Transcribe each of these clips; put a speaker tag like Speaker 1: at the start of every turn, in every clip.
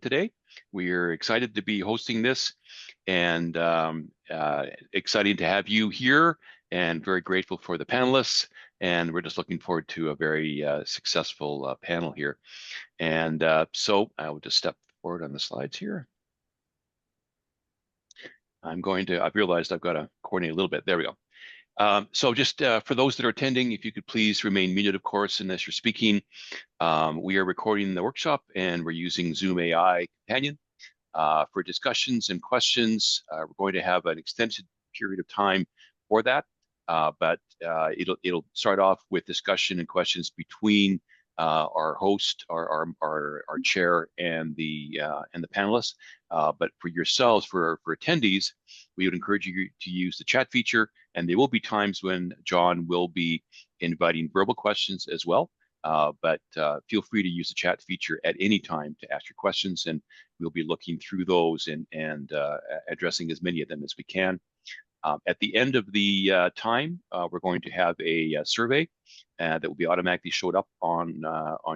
Speaker 1: today. We are excited to be hosting this and exciting to have you here and very grateful for the panelists. And we're just looking forward to a very successful panel here. And so I will just step forward on the slides here. I've realized I've got to coordinate a little bit. There we go. So just for those that are attending, if you could please remain muted, of course, unless you're speaking. We are recording the workshop and we're using Zoom AI Companion for discussions and questions. We're going to have an extended period of time for that, but it'll start off with discussion and questions between our host, our chair, and the panelists. But for yourselves, for attendees, we would encourage you to use the chat feature, and there will be times when John will be inviting verbal questions as well. But feel free to use the chat feature at any time to ask your questions, and we'll be looking through those and addressing as many of them as we can. At the end of the time, we're going to have a survey that will be automatically showed up on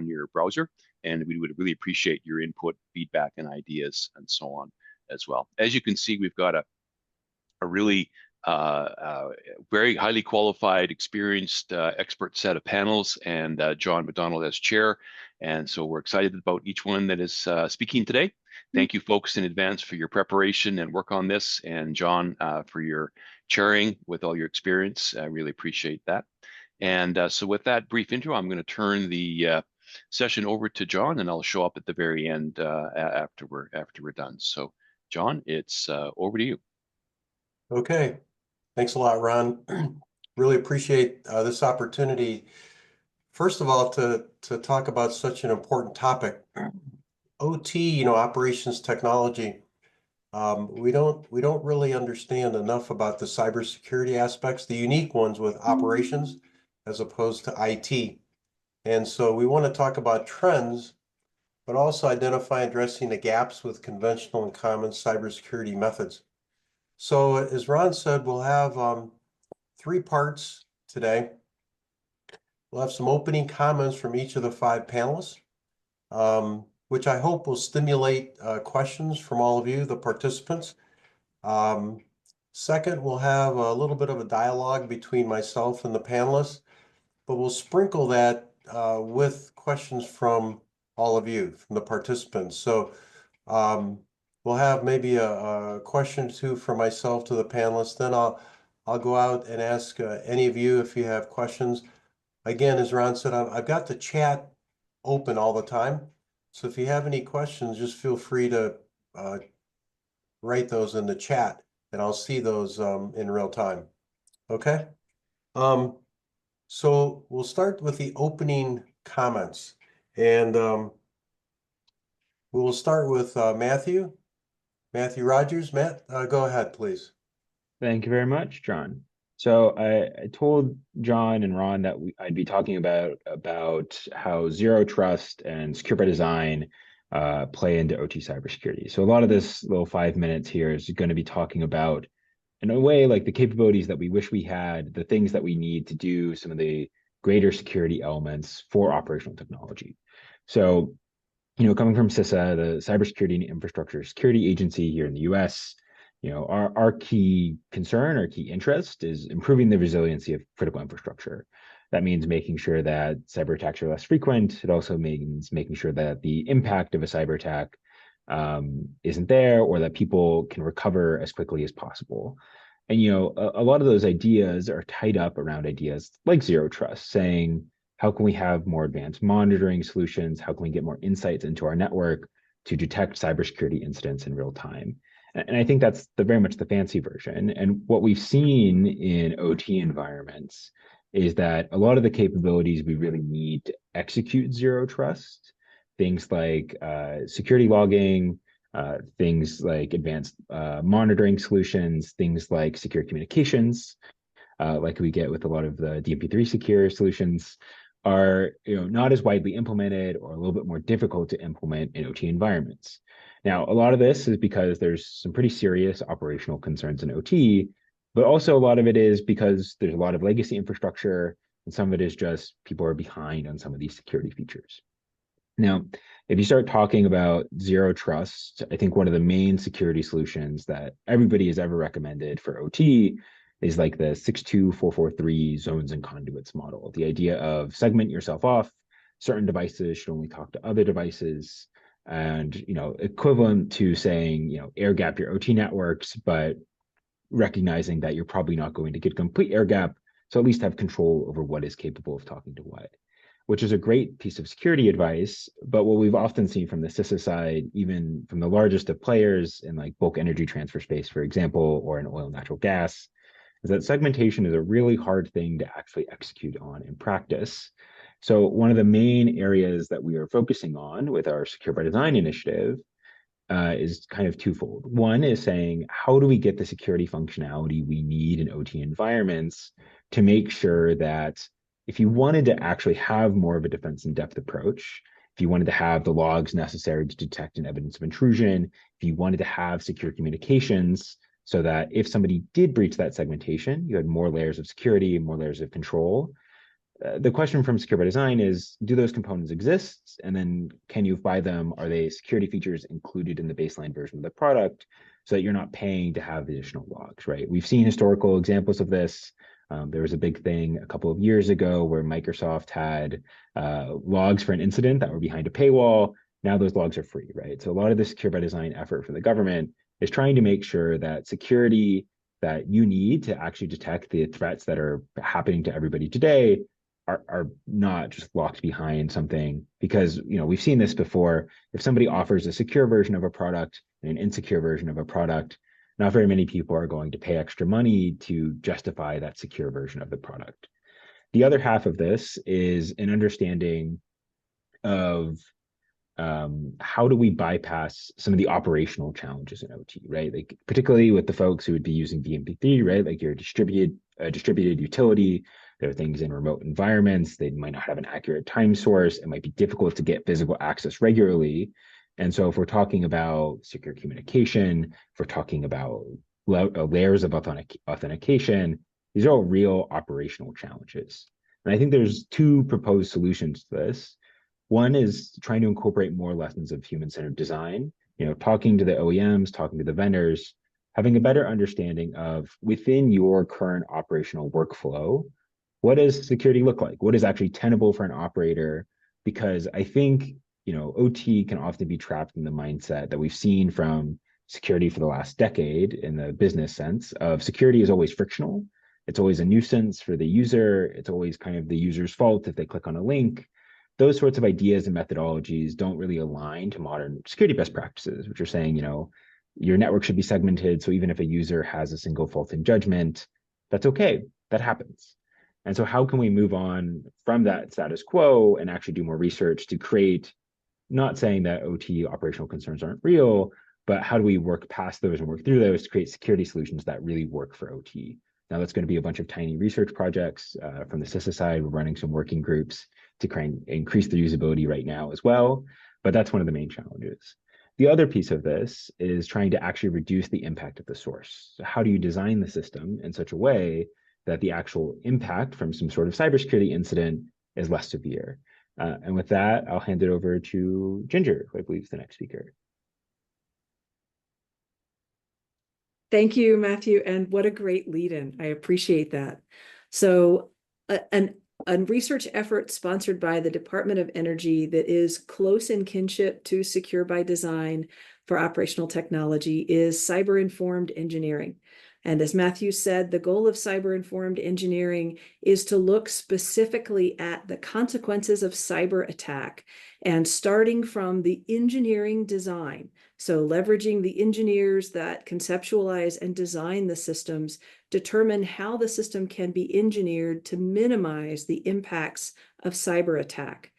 Speaker 1: your browser, and we would really appreciate your input, feedback, and ideas, and so on as well. As you can see, we've got a really very highly qualified, experienced, expert set of panels, and John McDonald as chair. And so we're excited about each one that is speaking today. Thank you, folks, in advance for your preparation and work on this, and John for your chairing with all your experience. I really appreciate that. And so with that brief intro, I'm going to turn the session over to John, and I'll show up at the very end after we're done. So, John, it's over to you.
Speaker 2: Okay. Thanks a lot, Ron. Really appreciate this opportunity. First of all, to talk about such an important topic. OT, operations technology. We don't really understand enough about the cybersecurity aspects, the unique ones with operations as opposed to IT. And so we want to talk about trends, but also identify addressing the gaps with conventional and common cybersecurity methods. So as Ron said, we'll have 3 parts today. We'll have some opening comments from each of the 5 panelists, which I hope will stimulate questions from all of you, the participants. Second, we'll have a little bit of a dialogue between myself and the panelists, but we'll sprinkle that with questions from all of you, from the participants. So we'll have maybe a question or 2 from myself to the panelists. Then I'll go out and ask any of you if you have questions. Again, as Ron said, I've got the chat open all the time. So if you have any questions, just feel free to write those in the chat, and I'll see those in real time. Okay? So we'll start with the opening comments. And we'll start with Matthew Rogers. Matt, go ahead, please.
Speaker 3: Thank you very much, John. So I told John and Ron that I'd be talking about how zero trust and secure by design play into OT cybersecurity. So a lot of this little 5 minutes here is going to be talking about, in a way, like the capabilities that we wish we had, the things that we need to do some of the greater security elements for operational technology. So, coming from CISA, the Cybersecurity and Infrastructure Security Agency here in the US, our key concern, our key interest is improving the resiliency of critical infrastructure. That means making sure that cyber attacks are less frequent. It also means making sure that the impact of a cyber attack isn't there, or that people can recover as quickly as possible. And, a lot of those ideas are tied up around ideas like zero trust, saying, how can we have more advanced monitoring solutions? How can we get more insights into our network to detect cybersecurity incidents in real time? And I think that's very much the fancy version. And what we've seen in OT environments is that a lot of the capabilities we really need to execute zero trust, things like security logging, things like advanced monitoring solutions, things like secure communications, like we get with a lot of the DNP-3 secure solutions, are not as widely implemented or a little bit more difficult to implement in OT environments. Now, a lot of this is because there's some pretty serious operational concerns in OT, but also a lot of it is because there's a lot of legacy infrastructure, and some of it is just people are behind on some of these security features. Now, if you start talking about zero trust, I think one of the main security solutions that everybody has ever recommended for OT is like the 62443 zones and conduits model. The idea of segment yourself off, certain devices should only talk to other devices, and equivalent to saying, air gap your OT networks, but recognizing that you're probably not going to get complete air gap, so at least have control over what is capable of talking to what, which is a great piece of security advice. But what we've often seen from the CISA side, even from the largest of players in like bulk energy transfer space, for example, or in oil and natural gas, is that segmentation is a really hard thing to actually execute on in practice. So one of the main areas that we are focusing on with our Secure by Design initiative is kind of twofold. One is saying, how do we get the security functionality we need in OT environments to make sure that if you wanted to actually have more of a defense in depth approach, if you wanted to have the logs necessary to detect an evidence of intrusion, if you wanted to have secure communications so that if somebody did breach that segmentation, you had more layers of security, more layers of control. The question from Secure by Design is, do those components exist? And then can you buy them? Are they security features included in the baseline version of the product so that you're not paying to have the additional logs, right? We've seen historical examples of this. There was a big thing a couple of years ago where Microsoft had logs for an incident that were behind a paywall. Now those logs are free, right? So a lot of the Secure by Design effort for the government is trying to make sure that security that you need to actually detect the threats that are happening to everybody today are not just locked behind something, because we've seen this before. If somebody offers a secure version of a product and an insecure version of a product, not very many people are going to pay extra money to justify that secure version of the product. The other half of this is an understanding of how do we bypass some of the operational challenges in OT, right? Like particularly with the folks who would be using DNP-3, right? Like your distributed utility. There are things in remote environments. They might not have an accurate time source. It might be difficult to get physical access regularly. And so if we're talking about secure communication, if we're talking about layers of authentication, these are all real operational challenges. And I think there's two proposed solutions to this. One is trying to incorporate more lessons of human-centered design, talking to the OEMs, talking to the vendors, having a better understanding of within your current operational workflow, what does security look like? What is actually tenable for an operator? Because I think, OT can often be trapped in the mindset that we've seen from security for the last decade in the business sense of security is always frictional. It's always a nuisance for the user. It's always kind of the user's fault if they click on a link. Those sorts of ideas and methodologies don't really align to modern security best practices, which are saying, your network should be segmented. So even if a user has a single fault in judgment, that's okay. That happens. And so how can we move on from that status quo and actually do more research to create, not saying that OT operational concerns aren't real, but how do we work past those and work through those to create security solutions that really work for OT? Now that's going to be a bunch of tiny research projects from the CISA side. We're running some working groups to try and increase their usability right now as well. But that's one of the main challenges. The other piece of this is trying to actually reduce the impact of the source. So how do you design the system in such a way that the actual impact from some sort of cybersecurity incident is less severe? And with that, I'll hand it over to Ginger, who I believe is the next speaker.
Speaker 4: Thank you, Matthew, and what a great lead-in. I appreciate that. So a research effort sponsored by the Department of Energy that is close in kinship to Secure by Design for operational technology is cyber-informed engineering. And as Matthew said, the goal of cyber-informed engineering is to look specifically at the consequences of cyber attack and starting from the engineering design. So leveraging the engineers that conceptualize and design the systems, determine how the system can be engineered to minimize the impacts of cyber attack.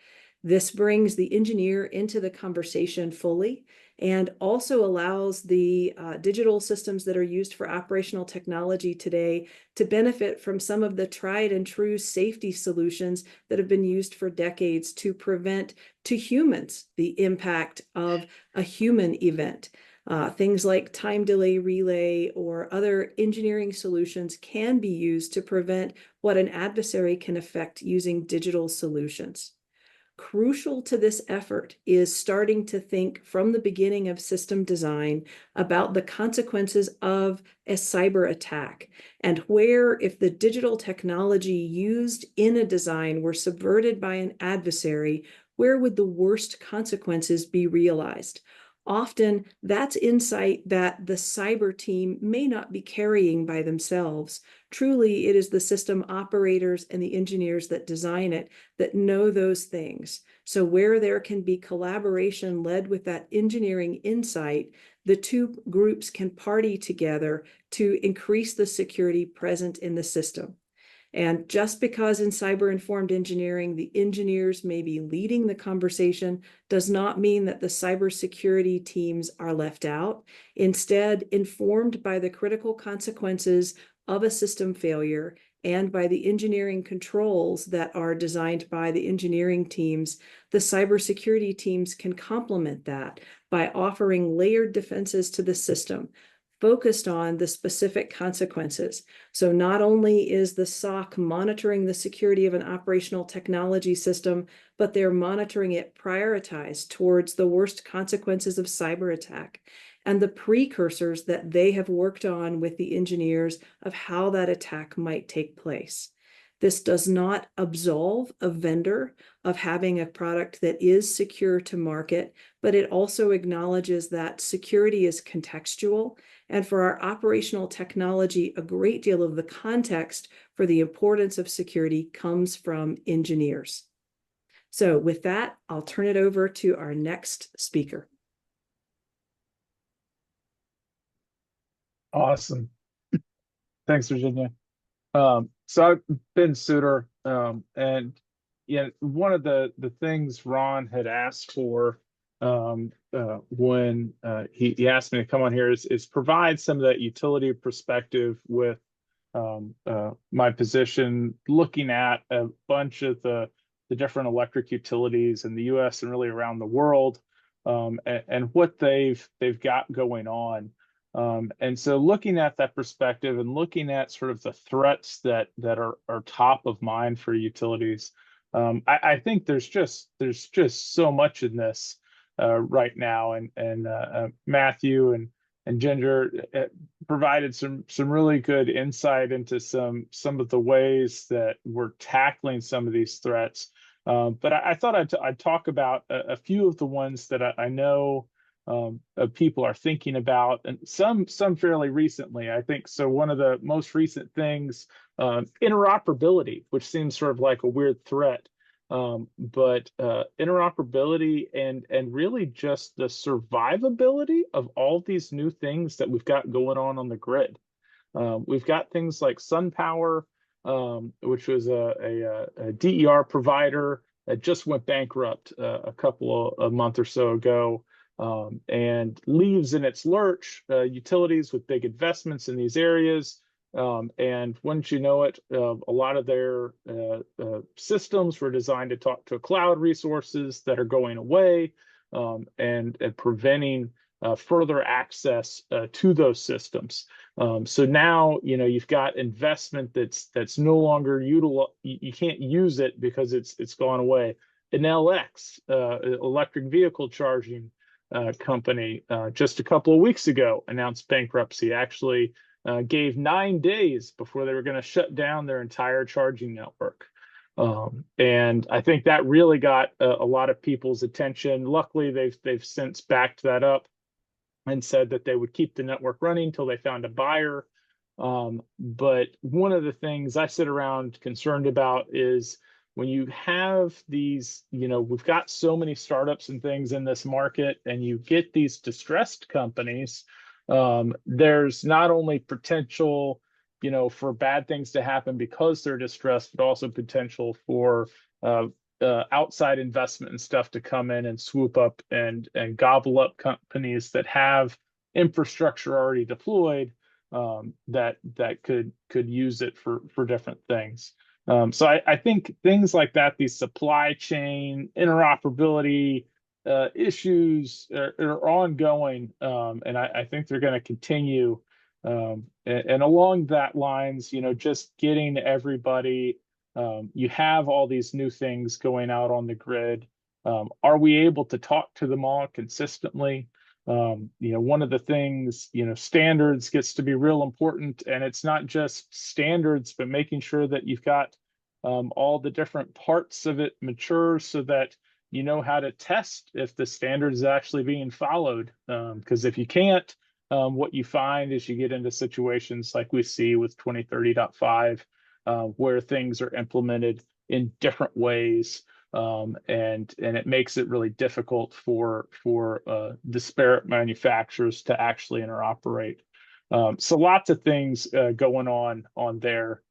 Speaker 4: This brings the engineer into the conversation fully and also allows the digital systems that are used for operational technology today to benefit from some of the tried and true safety solutions that have been used for decades to prevent to humans the impact of a human event. Things like time delay relay or other engineering solutions can be used to prevent what an adversary can affect using digital solutions. Crucial to this effort is starting to think from the beginning of system design about the consequences of a cyber attack, and where, if the digital technology used in a design were subverted by an adversary, where would the worst consequences be realized? Often that's insight that the cyber team may not be carrying by themselves. Truly, it is the system operators and the engineers that design it that know those things. So where there can be collaboration led with that engineering insight, the two groups can party together to increase the security present in the system. And just because in cyber-informed engineering, the engineers may be leading the conversation does not mean that the cybersecurity teams are left out. Instead, informed by the critical consequences of a system failure and by the engineering controls that are designed by the engineering teams, the cybersecurity teams can complement that by offering layered defenses to the system, focused on the specific consequences. So not only is the SOC monitoring the security of an operational technology system, but they're monitoring it prioritized towards the worst consequences of cyber attack and the precursors that they have worked on with the engineers of how that attack might take place. This does not absolve a vendor of having a product that is secure to market, but it also acknowledges that security is contextual. And for our operational technology, a great deal of the context for the importance of security comes from engineers. So with that, I'll turn it over to our next speaker.
Speaker 5: Awesome. Thanks, Virginia. So I've been Sooter, and yeah, one of the things Ron had asked for when he asked me to come on here is provide some of that utility perspective with my position, looking at a bunch of the different electric utilities in the U.S. and really around the world, and what they've got going on. And so looking at that perspective and looking at sort of the threats that are top of mind for utilities, I think there's just so much in this right now, and Matthew and Ginger provided some really good insight into some of the ways that we're tackling some of these threats. But I thought I'd talk about a few of the ones that I know people are thinking about, and some fairly recently, I think. So one of the most recent things, interoperability, which seems sort of like a weird threat, but interoperability and really just the survivability of all these new things that we've got going on the grid. We've got things like SunPower, which was a DER provider that just went bankrupt a month or so ago. And leaves in its lurch utilities with big investments in these areas. And once you know it, a lot of their systems were designed to talk to cloud resources that are going away, and preventing further access to those systems. So now, you've got investment that's no longer you can't use it because it's gone away. An LX, electric vehicle charging company, just a couple of weeks ago announced bankruptcy. Actually gave 9 days before they were going to shut down their entire charging network. And I think that really got a lot of people's attention. Luckily, they've since backed that up and said that they would keep the network running until they found a buyer. But one of the things I sit around concerned about is when you have these, we've got so many startups and things in this market, and you get these distressed companies, there's not only potential, for bad things to happen because they're distressed, but also potential for outside investment and stuff to come in and swoop up and gobble up companies that have infrastructure already deployed, that could use it for different things. So I think things like that, these supply chain interoperability issues are ongoing, and I think they're going to continue. And along that lines, just getting everybody You have all these new things going out on the grid. Are we able to talk to them all consistently? One of the things, standards gets to be real important, and it's not just standards, but making sure that you've got all the different parts of it mature so that you know how to test if the standard is actually being followed. Because if you can't, what you find is you get into situations like we see with 2030.5, where things are implemented in different ways. And it makes it really difficult for disparate manufacturers to actually interoperate. So lots of things going on there.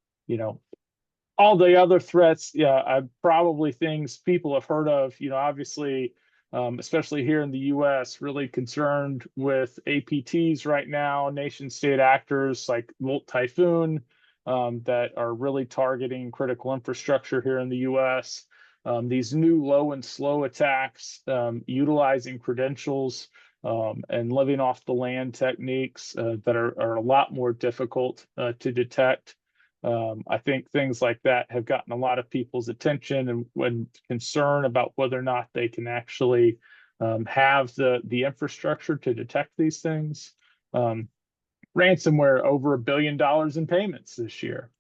Speaker 5: All the other threats, probably things people have heard of. Obviously, especially here in the U.S., really concerned with APTs right now. Nation-state actors like Volt Typhoon that are really targeting critical infrastructure here in the U.S. These new low and slow attacks, utilizing credentials and living off the land techniques that are a lot more difficult to detect. I think things like that have gotten a lot of people's attention, and when concern about whether or not they can actually have the infrastructure to detect these things. Ransomware, over $1 billion in payments this year.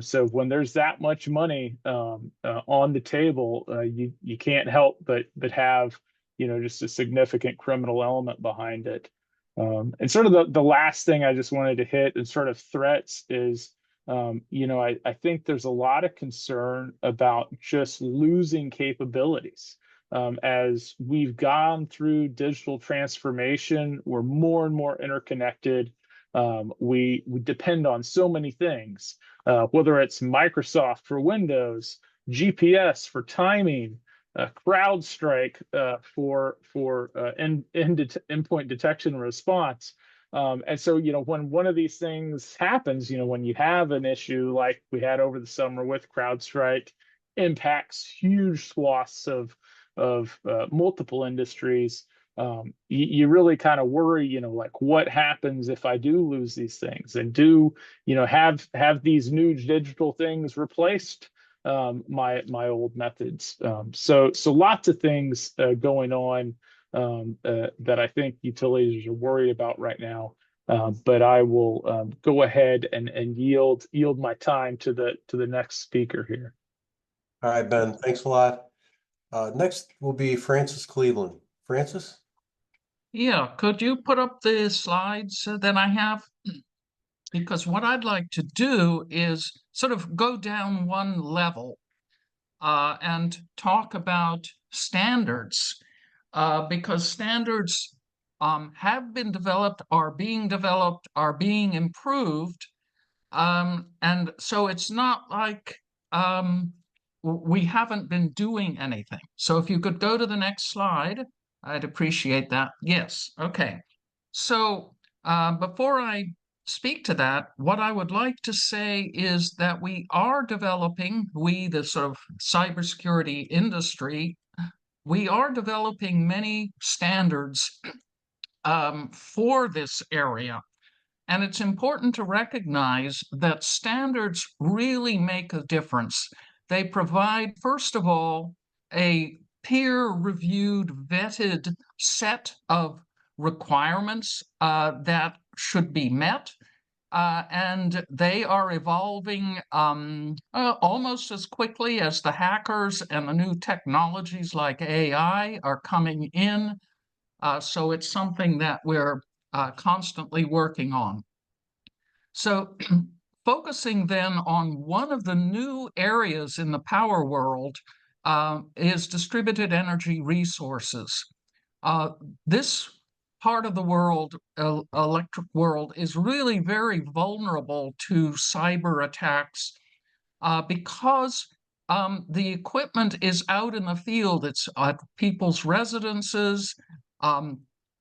Speaker 5: So when there's that much money on the table, you can't help but have just a significant criminal element behind it. And sort of the last thing I just wanted to hit and sort of threats is, I think there's a lot of concern about just losing capabilities. As we've gone through digital transformation, we're more and more interconnected. We depend on so many things, whether it's Microsoft for Windows, GPS for timing, CrowdStrike for endpoint detection and response. And so, when one of these things happens, when you have an issue like we had over the summer with CrowdStrike, impacts huge swaths of multiple industries. You really kind of worry, like what happens if I do lose these things, and do, have these new digital things replaced my old methods. So lots of things going on that I think utilities are worried about right now. But I will go ahead and yield my time to the next speaker here.
Speaker 2: All right, Ben, thanks a lot. Next will be Francis Cleveland. Francis?
Speaker 6: Yeah, could you put up the slides that I have? Because what I'd like to do is sort of go down one level and talk about standards, because standards have been developed, are being improved. And so it's not like we haven't been doing anything. So if you could go to the next slide, I'd appreciate that. Yes, okay. So before I speak to that, what I would like to say is that we are developing, the sort of cybersecurity industry, we are developing many standards for this area. And it's important to recognize that standards really make a difference. They provide, first of all, a peer-reviewed, vetted set of requirements that should be met. And they are evolving almost as quickly as the hackers and the new technologies like AI are coming in. So it's something that we're constantly working on. So focusing then on one of the new areas in the power world is distributed energy resources. This part of the world, electric world, is really very vulnerable to cyber attacks because the equipment is out in the field. It's at people's residences.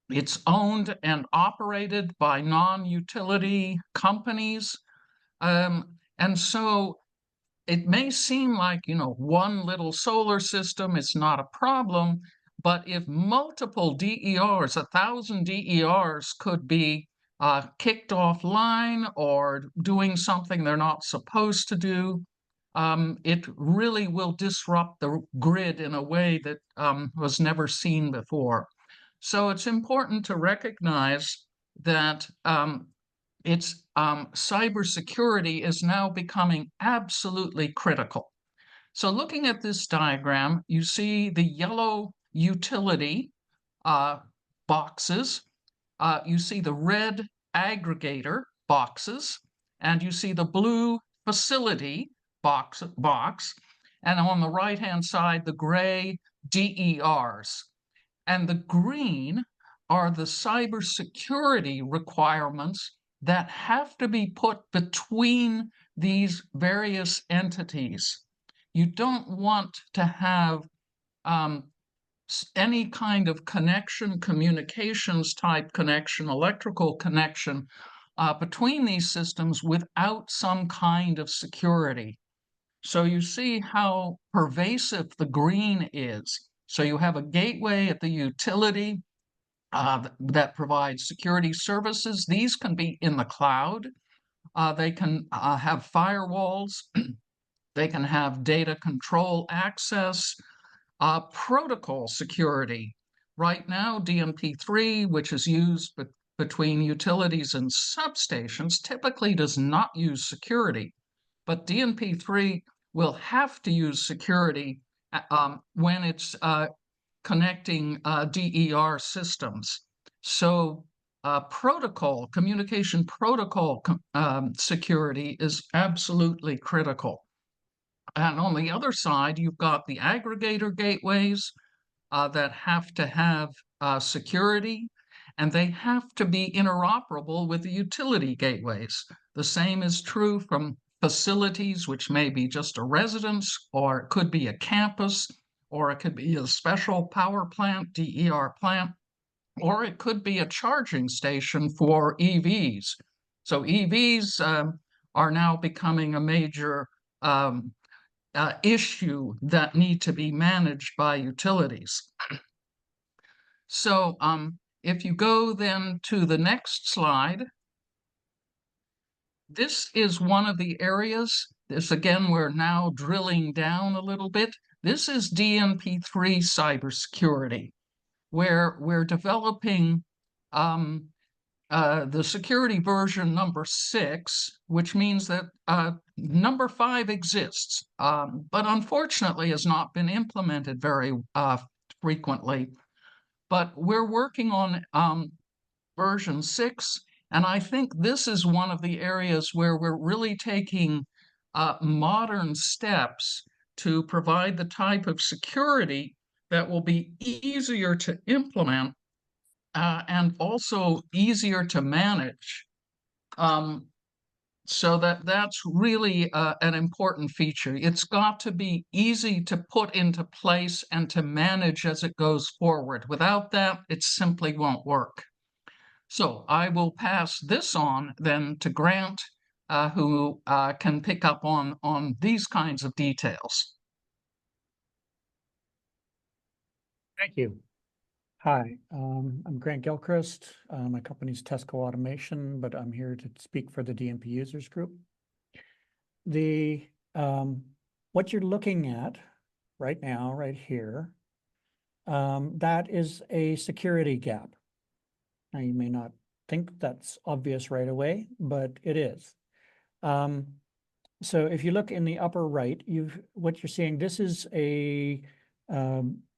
Speaker 6: It's owned and operated by non-utility companies. And so it may seem like, one little solar system is not a problem, but if multiple DERs, 1,000 DERs could be kicked offline or doing something they're not supposed to do, it really will disrupt the grid in a way that was never seen before. So it's important to recognize that cybersecurity is now becoming absolutely critical. So looking at this diagram, you see the yellow utility boxes, you see the red aggregator boxes, and you see the blue facility box, and on the right-hand side, the gray DERs. And the green are the cybersecurity requirements that have to be put between these various entities. You don't want to have any kind of connection, communications type connection, electrical connection between these systems without some kind of security. So you see how pervasive the green is. So you have a gateway at the utility that provides security services. These can be in the cloud. They can have firewalls. They can have data control access, protocol security. Right now, DNP-3, which is used between utilities and substations, typically does not use security. But DNP-3 will have to use security when it's connecting DER systems. So communication protocol security is absolutely critical. And on the other side, you've got the aggregator gateways that have to have security, and they have to be interoperable with the utility gateways. The same is true from facilities, which may be just a residence, or it could be a campus, or it could be a special power plant, DER plant, or it could be a charging station for EVs. So EVs are now becoming a major issue that need to be managed by utilities. So if you go then to the next slide, this is one of the areas. This again, we're now drilling down a little bit. This is DNP-3 cybersecurity, where we're developing the security version number 6, which means that number 5 exists, but unfortunately has not been implemented very frequently. But we're working on version 6, and I think this is one of the areas where we're really taking modern steps to provide the type of security that will be easier to implement and also easier to manage. So that's really an important feature. It's got to be easy to put into place and to manage as it goes forward. Without that, it simply won't work. So I will pass this on then to Grant, who can pick up on these kinds of details.
Speaker 7: Thank you. Hi, I'm Grant Gilchrist. My company's Tesco Automation, but I'm here to speak for the DNP users group. What you're looking at right now, right here, that is a security gap. Now, you may not think that's obvious right away, but it is. So if you look in the upper right, what you're seeing, this is a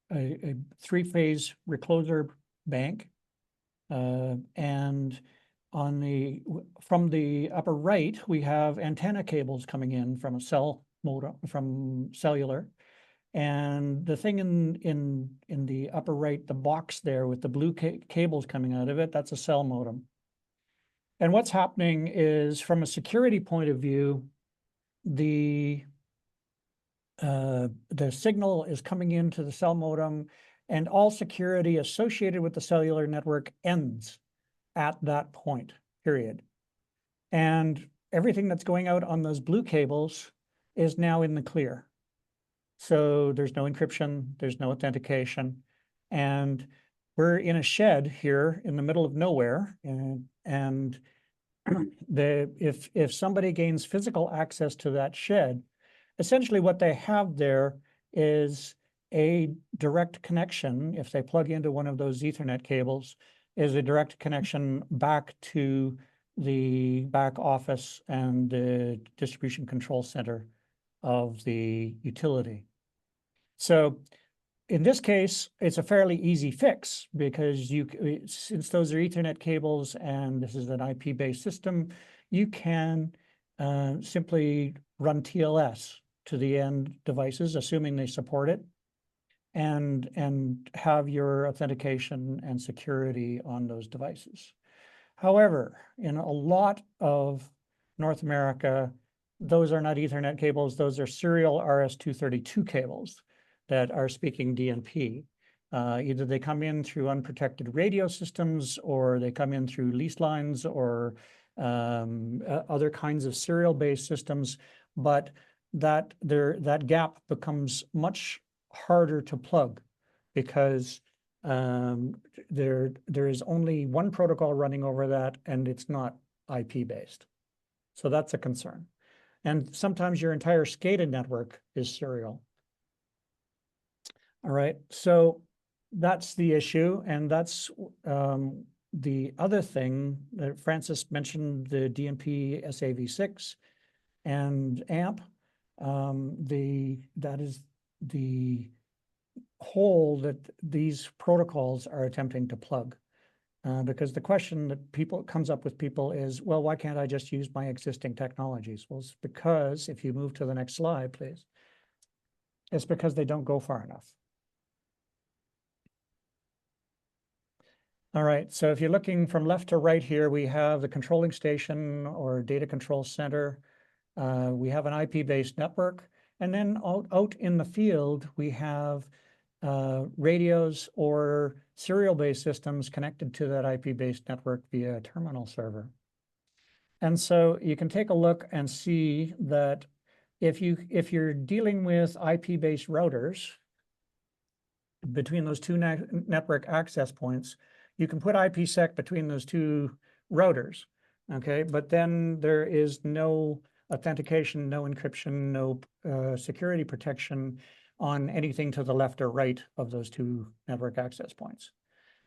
Speaker 7: 3-phase recloser bank, and from the upper right we have antenna cables coming in from a cell modem, from cellular, and the thing in the upper right, the box there with the blue cables coming out of it, that's a cell modem. And what's happening is, from a security point of view, the signal is coming into the cell modem, and all security associated with the cellular network ends at that point, period. And everything that's going out on those blue cables is now in the clear. So there's no encryption, there's no authentication, and we're in a shed here in the middle of nowhere, and if somebody gains physical access to that shed, essentially what they have there is a direct connection. If they plug into one of those Ethernet cables, is a direct connection back to the back office and the distribution control center of the utility. So in this case, it's a fairly easy fix because since those are Ethernet cables and this is an IP-based system, you can simply run TLS to the end devices, assuming they support it, and have your authentication and security on those devices. However, in a lot of North America, those are not Ethernet cables, those are serial RS-232 cables that are speaking DNP. Either they come in through unprotected radio systems, or they come in through lease lines, or other kinds of serial-based systems, but that gap becomes much harder to plug because there is only one protocol running over that, and it's not IP-based. So that's a concern. And sometimes your entire SCADA network is serial. All right, so that's the issue, and that's the other thing that Francis mentioned, the DNP SAV6 and AMP. That is the hole that these protocols are attempting to plug. Because the question that comes up with people is, well, why can't I just use my existing technologies? Well, it's because, if you move to the next slide, please, it's because they don't go far enough. All right, so if you're looking from left to right here, we have the controlling station or data control center. We have an IP-based network. And then out in the field, we have radios or serial-based systems connected to that IP-based network via a terminal server. And so you can take a look and see that if you're dealing with IP-based routers between those two network access points, you can put IPsec between those two routers, okay? But then there is no authentication, no encryption, no security protection on anything to the left or right of those two network access points.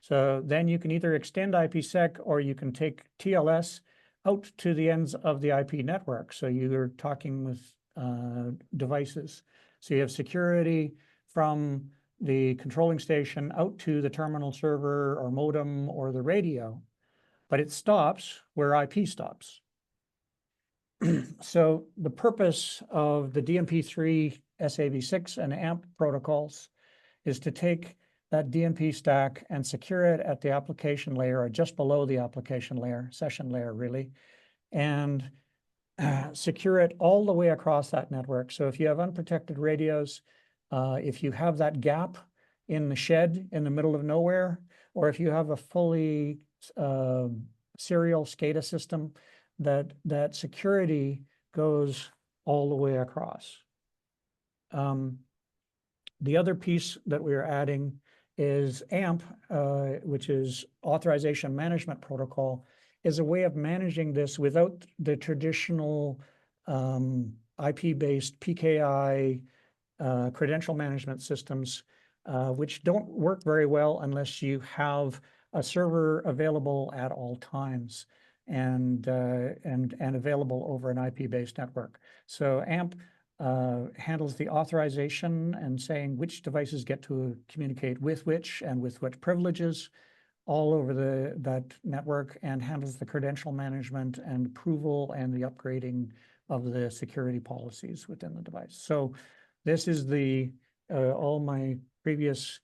Speaker 7: So then you can either extend IPsec or you can take TLS out to the ends of the IP network. So you're talking with devices. So you have security from the controlling station out to the terminal server or modem or the radio, but it stops where IP stops. So the purpose of the DNP3, SAV6, and AMP protocols is to take that DNP stack and secure it at the application layer or just below the application layer, session layer really, and secure it all the way across that network. So if you have unprotected radios, if you have that gap in the shed in the middle of nowhere, or if you have a fully serial SCADA system, that security goes all the way across. The other piece that we're adding is AMP, which is Authorization Management Protocol, is a way of managing this without the traditional IP-based PKI credential management systems, which don't work very well unless you have a server available at all times and available over an IP-based network. So AMP handles the authorization and saying which devices get to communicate with which and with which privileges all over that network, and handles the credential management and approval and the upgrading of the security policies within the device. So this is all my previous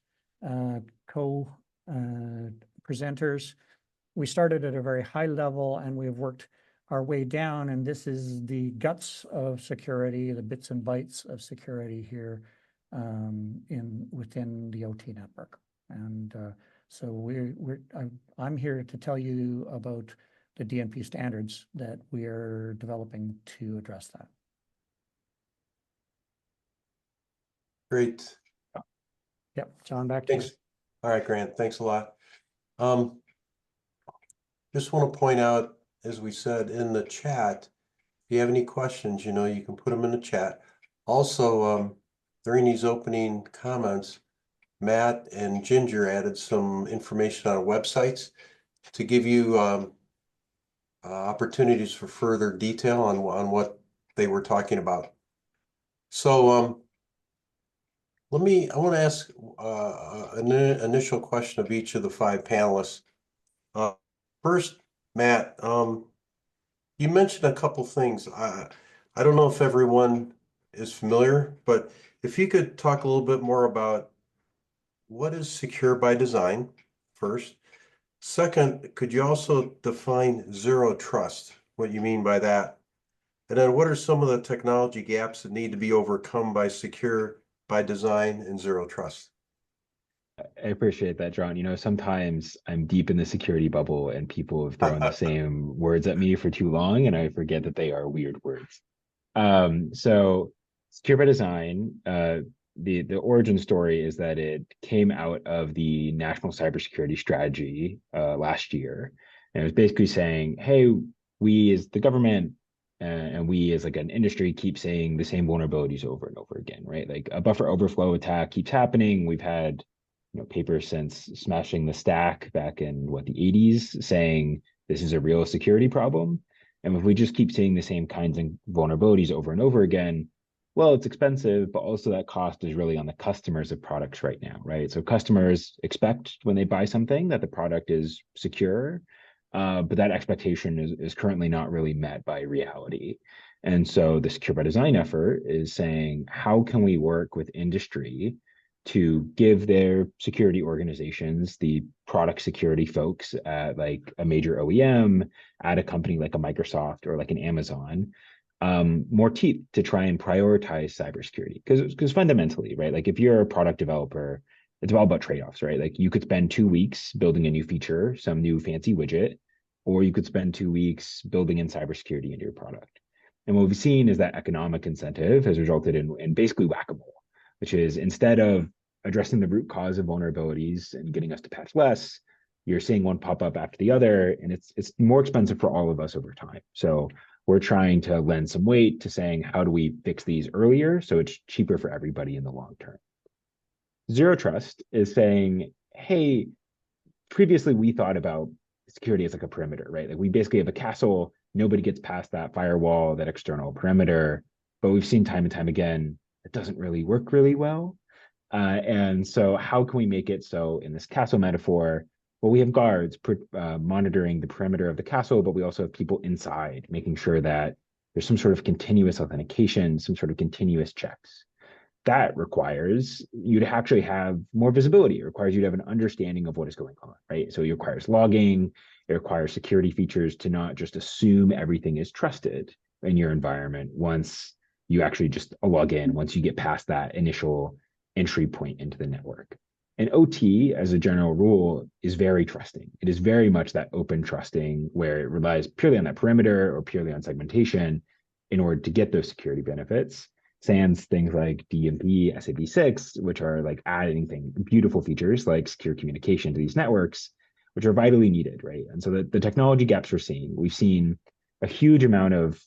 Speaker 7: co-presenters. We started at a very high level and we've worked our way down, and this is the guts of security, the bits and bytes of security here within the OT network. And so I'm here to tell you about the DNP standards that we are developing to address that.
Speaker 2: Great.
Speaker 7: Yep, John, back to you.
Speaker 2: Thanks. All right, Grant, thanks a lot. Just want to point out, as we said in the chat, if you have any questions, you can put them in the chat. Also, during these opening comments, Matt and Ginger added some information on websites to give you opportunities for further detail on what they were talking about. So I want to ask an initial question of each of the 5 panelists. First, Matt, you mentioned a couple things. I don't know if everyone is familiar, but if you could talk a little bit more about what is secure by design first. Second, could you also define zero trust, what you mean by that? And then what are some of the technology gaps that need to be overcome by secure by design and zero trust?
Speaker 3: I appreciate that, John. You know, sometimes I'm deep in the security bubble and people have thrown the same words at me for too long, and I forget that they are weird words. So secure by design, the origin story is that it came out of the National Cybersecurity Strategy last year. And it was basically saying, hey, we as the government and we as like an industry keep saying the same vulnerabilities over and over again, right? Like a buffer overflow attack keeps happening. We've had papers since smashing the stack back in the 80s saying this is a real security problem. And if we just keep seeing the same kinds of vulnerabilities over and over again, well, it's expensive, but also that cost is really on the customers of products right now, right? So customers expect when they buy something that the product is secure, but that expectation is currently not really met by reality. And so the secure by design effort is saying, how can we work with industry to give their security organizations, the product security folks at like a major OEM, at a company like a Microsoft or like an Amazon, more teeth to try and prioritize cybersecurity. Because fundamentally, right, like if you're a product developer, it's all about trade-offs, right? Like you could spend 2 weeks building a new feature, some new fancy widget, or you could spend 2 weeks building in cybersecurity into your product. And what we've seen is that economic incentive has resulted in basically whack-a-mole, which is instead of addressing the root cause of vulnerabilities and getting us to patch less, you're seeing one pop up after the other, and it's more expensive for all of us over time. So we're trying to lend some weight to saying, how do we fix these earlier so it's cheaper for everybody in the long term? Zero trust is saying, hey, previously we thought about security as like a perimeter, right? Like we basically have a castle, nobody gets past that firewall, that external perimeter, but we've seen time and time again, it doesn't really work really well. And so how can we make it so in this castle metaphor, well, we have guards monitoring the perimeter of the castle, but we also have people inside making sure that there's some sort of continuous authentication, some sort of continuous checks. That requires you to actually have more visibility. It requires you to have an understanding of what is going on, right? So it requires logging. It requires security features to not just assume everything is trusted in your environment once you actually just log in, once you get past that initial entry point into the network. And OT, as a general rule, is very trusting. It is very much that open trusting where it relies purely on that perimeter or purely on segmentation in order to get those security benefits. Sans things like DNP, SAB6, which are like adding beautiful features like secure communication to these networks, which are vitally needed, right? And so the technology gaps we've seen a huge amount of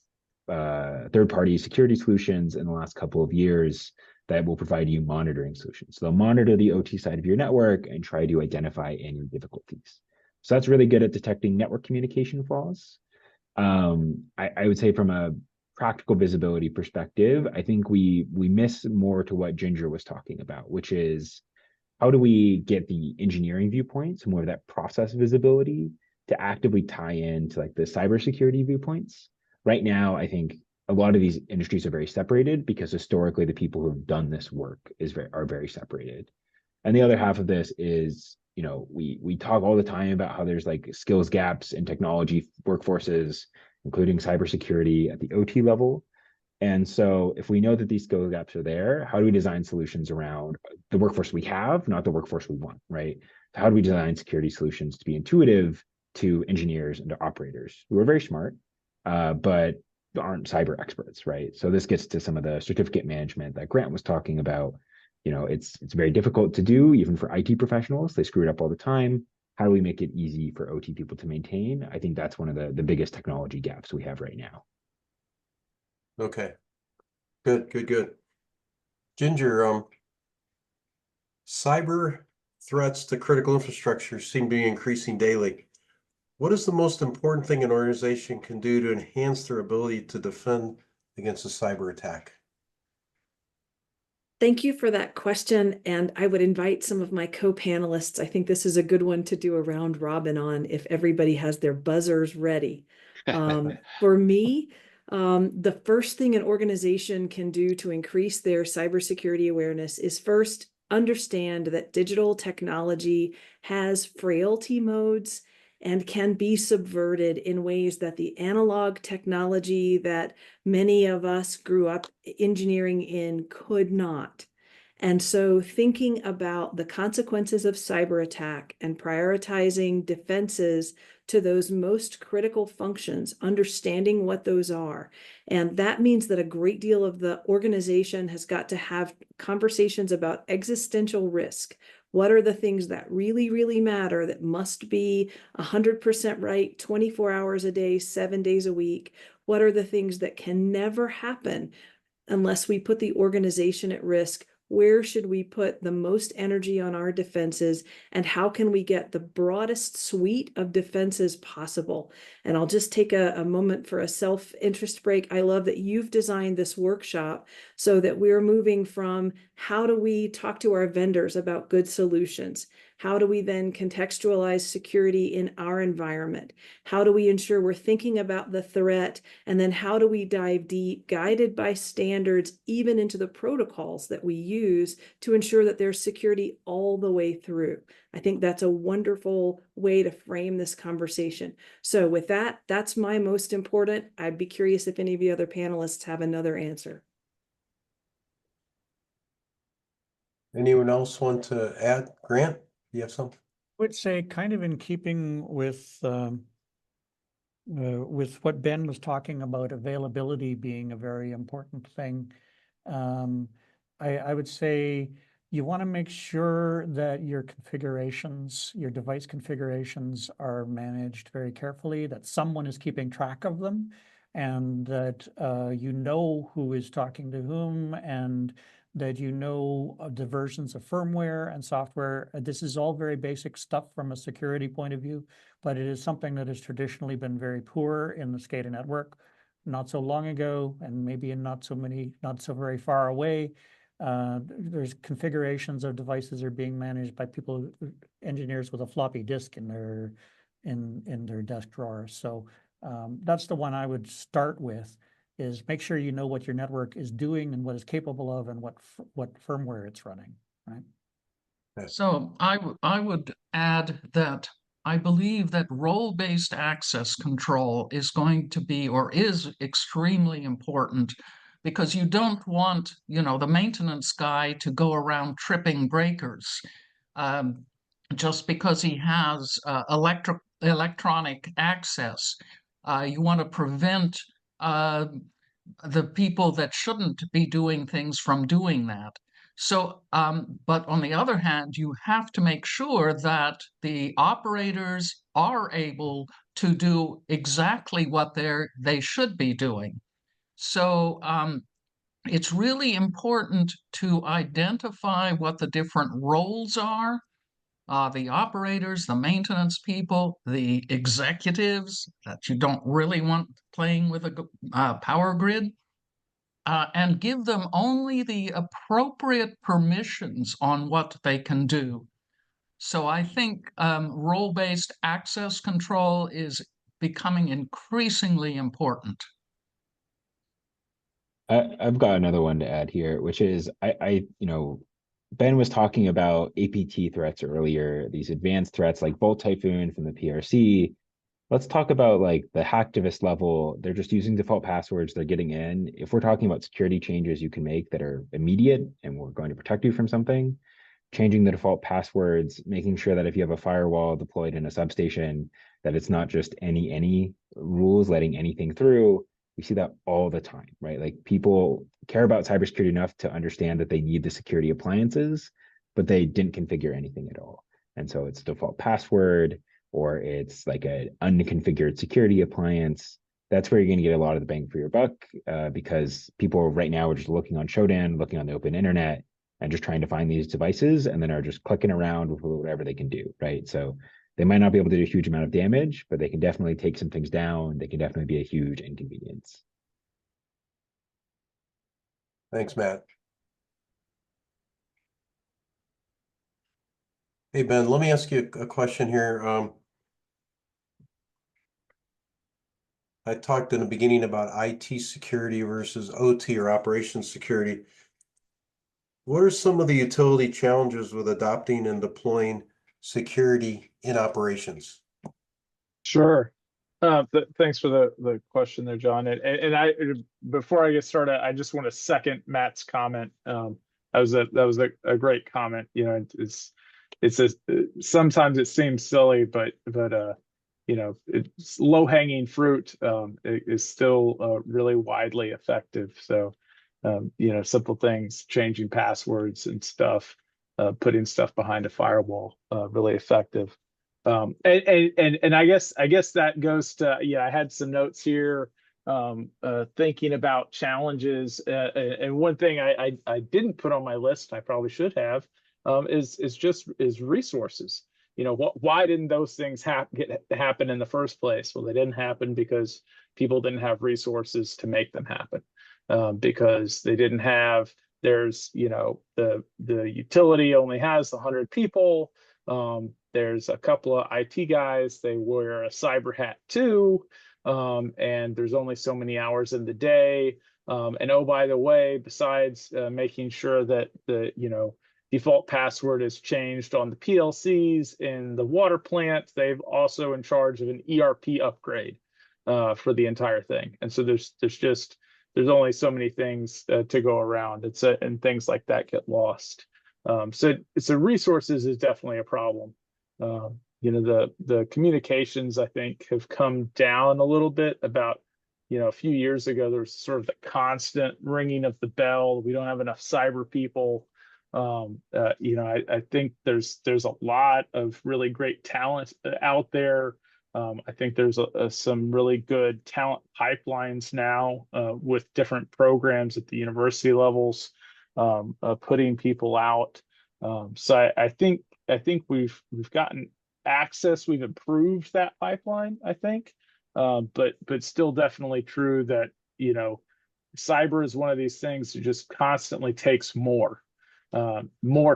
Speaker 3: third-party security solutions in the last couple of years that will provide you monitoring solutions. So they'll monitor the OT side of your network and try to identify any difficulties. So that's really good at detecting network communication flaws. I would say from a practical visibility perspective, I think we miss more to what Ginger was talking about, which is how do we get the engineering viewpoints, more of that process visibility to actively tie into like the cybersecurity viewpoints. Right now, I think a lot of these industries are very separated because historically the people who have done this work are very separated. And the other half of this is, we talk all the time about how there's like skills gaps in technology workforces, including cybersecurity at the OT level. And so if we know that these skill gaps are there, how do we design solutions around the workforce we have, not the workforce we want, right? How do we design security solutions to be intuitive to engineers and to operators who are very smart, but aren't cyber experts, right? So this gets to some of the certificate management that Grant was talking about. It's very difficult to do, even for IT professionals. They screw it up all the time. How do we make it easy for OT people to maintain? I think that's one of the biggest technology gaps we have right now.
Speaker 2: Okay, good. Ginger, cyber threats to critical infrastructure seem to be increasing daily. What is the most important thing an organization can do to enhance their ability to defend against a cyber attack?
Speaker 4: Thank you for that question. And I would invite some of my co-panelists. I think this is a good one to do a round robin on if everybody has their buzzers ready. For me, the first thing an organization can do to increase their cybersecurity awareness is first understand that digital technology has frailty modes and can be subverted in ways that the analog technology that many of us grew up engineering in could not. And so thinking about the consequences of cyber attack and prioritizing defenses to those most critical functions, understanding what those are. And that means that a great deal of the organization has got to have conversations about existential risk. What are the things that really, really matter that must be 100% right, 24 hours a day, 7 days a week? What are the things that can never happen unless we put the organization at risk? Where should we put the most energy on our defenses, and how can we get the broadest suite of defenses possible? And I'll just take a moment for a self-interest break. I love that you've designed this workshop so that we're moving from how do we talk to our vendors about good solutions? How do we then contextualize security in our environment? How do we ensure we're thinking about the threat? And then how do we dive deep, guided by standards, even into the protocols that we use to ensure that there's security all the way through? I think that's a wonderful way to frame this conversation. So with that, that's my most important. I'd be curious if any of the other panelists have another answer.
Speaker 2: Anyone else want to add? Grant, you have something?
Speaker 7: I would say kind of in keeping with what Ben was talking about, availability being a very important thing. I would say you want to make sure that your configurations, your device configurations are managed very carefully, that someone is keeping track of them, and that you know who is talking to whom, and that you know the versions of firmware and software. This is all very basic stuff from a security point of view, but it is something that has traditionally been very poor in the SCADA network. Not so long ago, and maybe in not so very far away, there's configurations of devices are being managed by people, engineers with a floppy disk in their desk drawer. So that's the one I would start with, is make sure you know what your network is doing and what it's capable of and what firmware it's running, right?
Speaker 6: So I would add that I believe that role-based access control is going to be, or is, extremely important, because you don't want, the maintenance guy to go around tripping breakers just because he has electronic access. You want to prevent the people that shouldn't be doing things from doing that. So, but on the other hand, you have to make sure that the operators are able to do exactly what they should be doing. So it's really important to identify what the different roles are. The operators, the maintenance people, the executives that you don't really want playing with a power grid, and give them only the appropriate permissions on what they can do. So I think role-based access control is becoming increasingly important.
Speaker 3: I've got another one to add here, which is Ben was talking about APT threats earlier, these advanced threats like Bolt Typhoon from the PRC. Let's talk about like the hacktivist level. They're just using default passwords, they're getting in. If we're talking about security changes you can make that are immediate and we're going to protect you from something, changing the default passwords, making sure that if you have a firewall deployed in a substation, that it's not just any rules letting anything through. We see that all the time, right? Like people care about cybersecurity enough to understand that they need the security appliances, but they didn't configure anything at all. And so it's default password, or it's like an unconfigured security appliance. that's where you're going to get a lot of the bang for your buck, because people right now are just looking on Shodan, looking on the open internet, and just trying to find these devices, and then are just clicking around with whatever they can do, right? So they might not be able to do a huge amount of damage, but they can definitely take some things down. They can definitely be a huge inconvenience.
Speaker 2: Thanks, Matt. Hey, Ben, let me ask you a question here. I talked in the beginning about IT security versus OT or operations security. What are some of the utility challenges with adopting and deploying security in operations?
Speaker 5: Sure. Thanks for the question there, John. And I, before I get started, I just want to second Matt's comment. That was a great comment. You know, sometimes it seems silly, but you know, it's low hanging fruit. It is still really widely effective. So, you know, simple things, changing passwords and stuff, putting stuff behind a firewall, really effective. And I guess that goes to, yeah, I had some notes here, thinking about challenges, and one thing I didn't put on my list, I probably should have, is resources. You know, why didn't those things happen in the first place? Well, they didn't happen because people didn't have resources to make them happen, because they didn't have. There's, you know, the utility only has 100 people. There's a couple of IT guys, they wear a cyber hat too, and there's only so many hours in the day. And oh, by the way, besides making sure that the, you know, default password is changed on the PLCs in the water plant, they've also in charge of an ERP upgrade for the entire thing. And so there's only so many things to go around. And things like that get lost. So resources is definitely a problem. You know, the communications, I think, have come down a little bit. About, you know, a few years ago, there was sort of the constant ringing of the bell. We don't have enough cyber people. You know, I think there's a lot of really great talent out there. I think there's some really good talent pipelines now with different programs at the university levels, putting people out. So I think we've gotten access. We've improved that pipeline, I think, but still definitely true that, you know, cyber is one of these things that just constantly takes more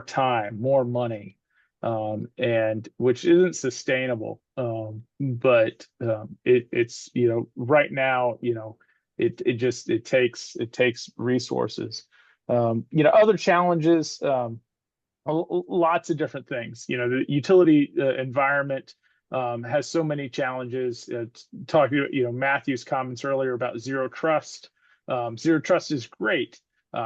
Speaker 5: time, more money, and which isn't sustainable. But it's, you know, right now, you know, it takes resources. You know, other challenges, lots of different things. You know, the utility environment has so many challenges. Talking, you know, Matthew's comments earlier about zero trust. Zero trust is great.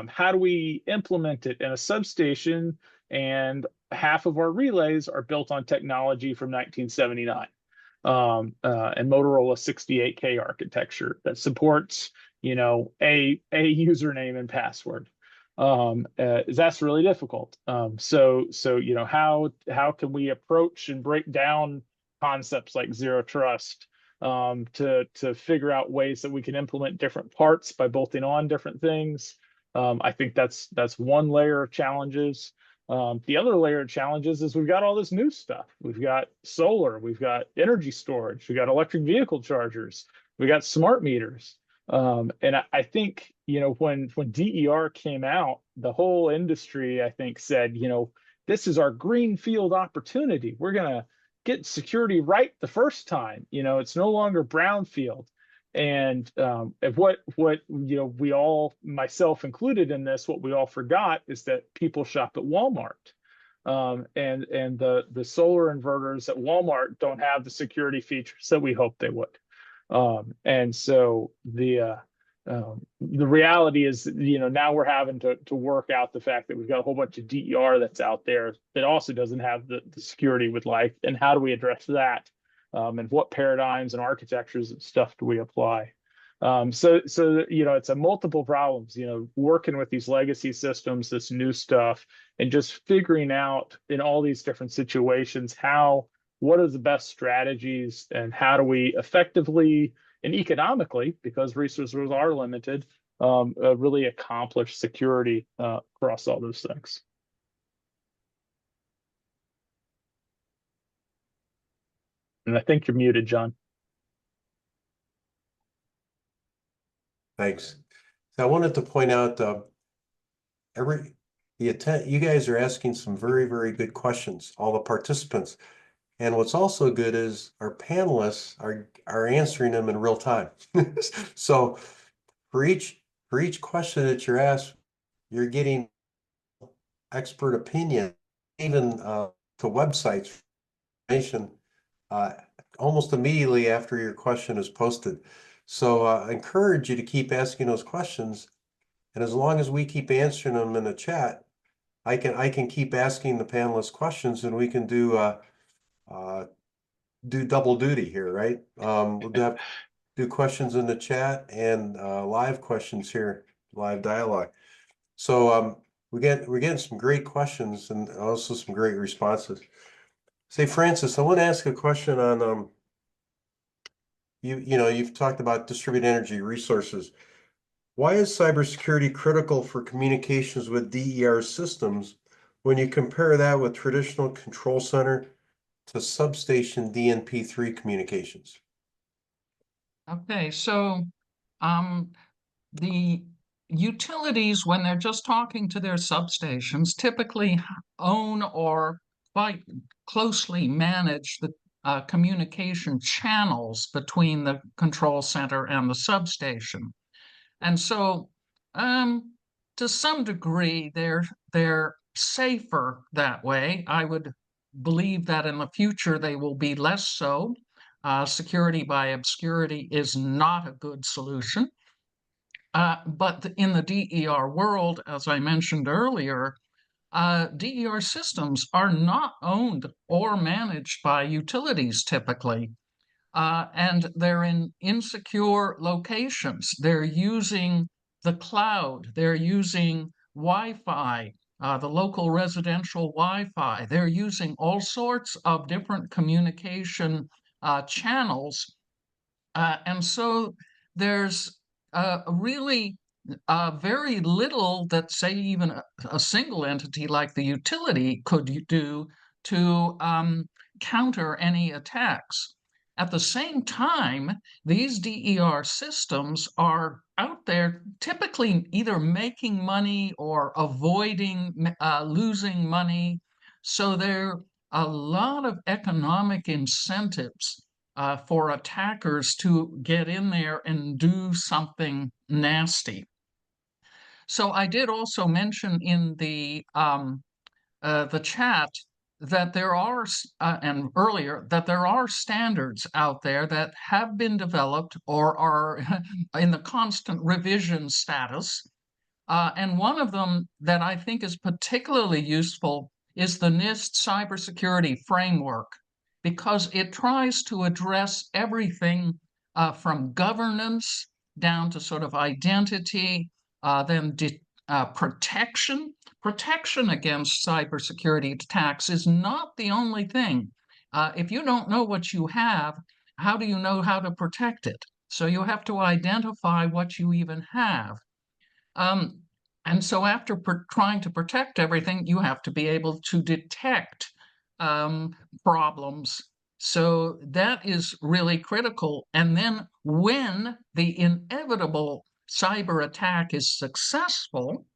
Speaker 5: How do we implement it in a substation? And half of our relays are built on technology from 1979 and Motorola 68K architecture that supports, you know, a username and password. That's really difficult. So you know, how can we approach and break down concepts like zero trust to figure out ways that we can implement different parts by bolting on different things? I think that's one layer of challenges. The other layer of challenges is we've got all this new stuff. We've got solar, we've got energy storage, we've got electric vehicle chargers, we got smart meters. And I think, you know, when DER came out, the whole industry, I think, said, you know, this is our greenfield opportunity. We're going to get security right the first time. You know, it's no longer brownfield. And what you know, we all, myself included in this, what we all forgot is that people shop at Walmart, and the solar inverters at Walmart don't have the security features that we hoped they would. And so the reality is, you know, now we're having to work out the fact that we've got a whole bunch of DER that's out there that also doesn't have the security we'd like, and how do we address that? And what paradigms and architectures and stuff do we apply? So you know, it's a multiple problems, you know, working with these legacy systems, this new stuff, and just figuring out in all these different situations what are the best strategies and how do we effectively and economically, because resources are limited, really accomplish security across all those things. And I think you're muted, John.
Speaker 2: Thanks. So I wanted to point out you guys are asking some very, very good questions, all the participants. And what's also good is our panelists are answering them in real time. So for each question that you're asked, you're getting expert opinion, even to websites information almost immediately after your question is posted. So I encourage you to keep asking those questions. And as long as we keep answering them in the chat, I can keep asking the panelists questions, and we can do double duty here, right? We'll do questions in the chat and live questions here, live dialogue. So we're getting some great questions and also some great responses. Say, Francis, I want to ask a question on you've talked about distributed energy resources. Why is cybersecurity critical for communications with DER systems when you compare that with traditional control center to substation DNP-3 communications?
Speaker 6: Okay, so the utilities, when they're just talking to their substations, typically own or quite closely manage the communication channels between the control center and the substation. And so to some degree, they're safer that way. I would believe that in the future they will be less so. Security by obscurity is not a good solution. But in the DER world, as I mentioned earlier, DER systems are not owned or managed by utilities typically. And they're in insecure locations. They're using the cloud. They're using Wi-Fi, the local residential Wi-Fi. They're using all sorts of different communication channels. And so there's really very little that, say, even a single entity like the utility could do to counter any attacks. At the same time, these DER systems are out there typically either making money or avoiding losing money. So there are a lot of economic incentives for attackers to get in there and do something nasty. So I did also mention in the chat that there are, and earlier, that there are standards out there that have been developed or are in the constant revision status. And one of them that I think is particularly useful is the NIST cybersecurity framework, because it tries to address everything from governance down to sort of identity, then protection. Protection against cybersecurity attacks is not the only thing. If you don't know what you have, how do you know how to protect it? So you have to identify what you even have. And so after trying to protect everything, you have to be able to detect problems. So that is really critical. And then when the inevitable cyber attack is successful,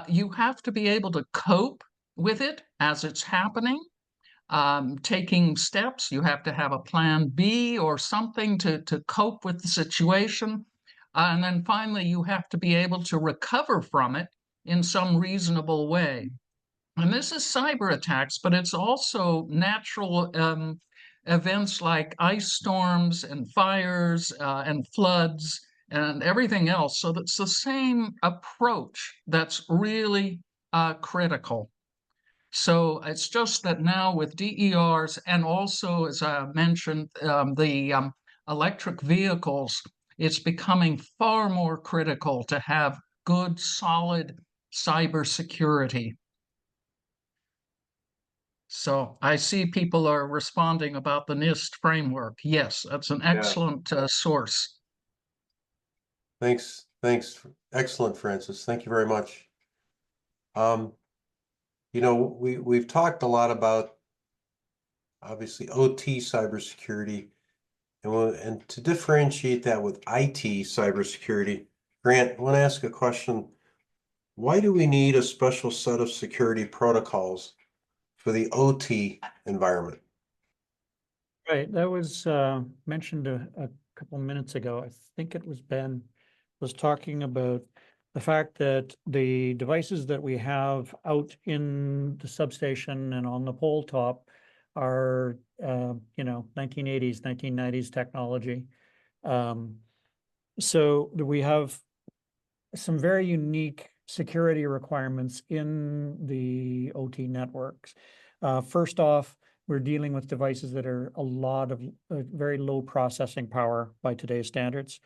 Speaker 6: you have to be able to cope with it as it's happening, taking steps. You have to have a plan B or something to cope with the situation. And then finally, you have to be able to recover from it in some reasonable way. And this is cyber attacks, but it's also natural events like ice storms and fires and floods and everything else. So that's the same approach that's really critical. So it's just that now with DERs and also, as I mentioned, the electric vehicles, it's becoming far more critical to have good, solid cybersecurity. So I see people are responding about the NIST framework. Yes, that's an excellent source.
Speaker 2: Thanks. Excellent, Francis. Thank you very much. We've talked a lot about obviously OT cybersecurity, and to differentiate that with IT cybersecurity. Grant, I want to ask a question. Why do we need a special set of security protocols for the OT environment?
Speaker 7: Right, that was mentioned a couple minutes ago. I think it was Ben was talking about the fact that the devices that we have out in the substation and on the pole top are, 1980s, 1990s technology. So we have some very unique security requirements in the OT networks. First off, we're dealing with devices that are a lot of very low processing power by today's standards.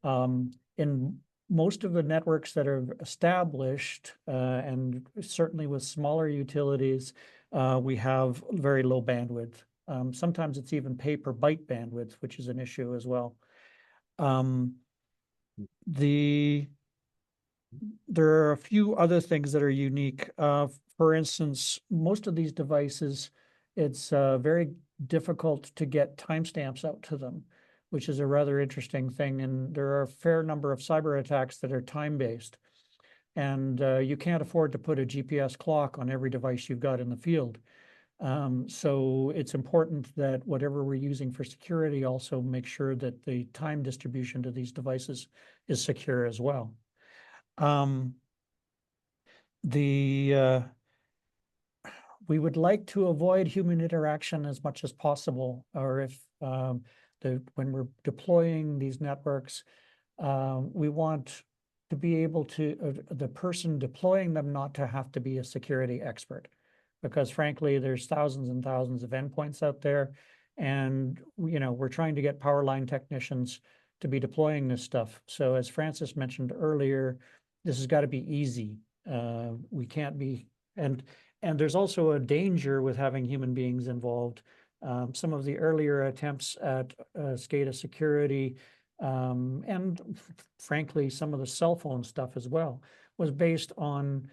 Speaker 7: In most of the networks that are established, and certainly with smaller utilities, we have very low bandwidth. Sometimes it's even pay per byte bandwidth, which is an issue as well. There are a few other things that are unique. For instance, most of these devices, it's very difficult to get timestamps out to them, which is a rather interesting thing. And there are a fair number of cyber attacks that are time-based. And you can't afford to put a GPS clock on every device you've got in the field. So it's important that whatever we're using for security also make sure that the time distribution to these devices is secure as well. We would like to avoid human interaction as much as possible, or if when we're deploying these networks, we want to be able to, the person deploying them not to have to be a security expert, because frankly, there's thousands and thousands of endpoints out there, and we're trying to get power line technicians to be deploying this stuff. So as Francis mentioned earlier, this has got to be easy. We can't be, and there's also a danger with having human beings involved. Some of the earlier attempts at SCADA security, and frankly, some of the cell phone stuff as well, was based on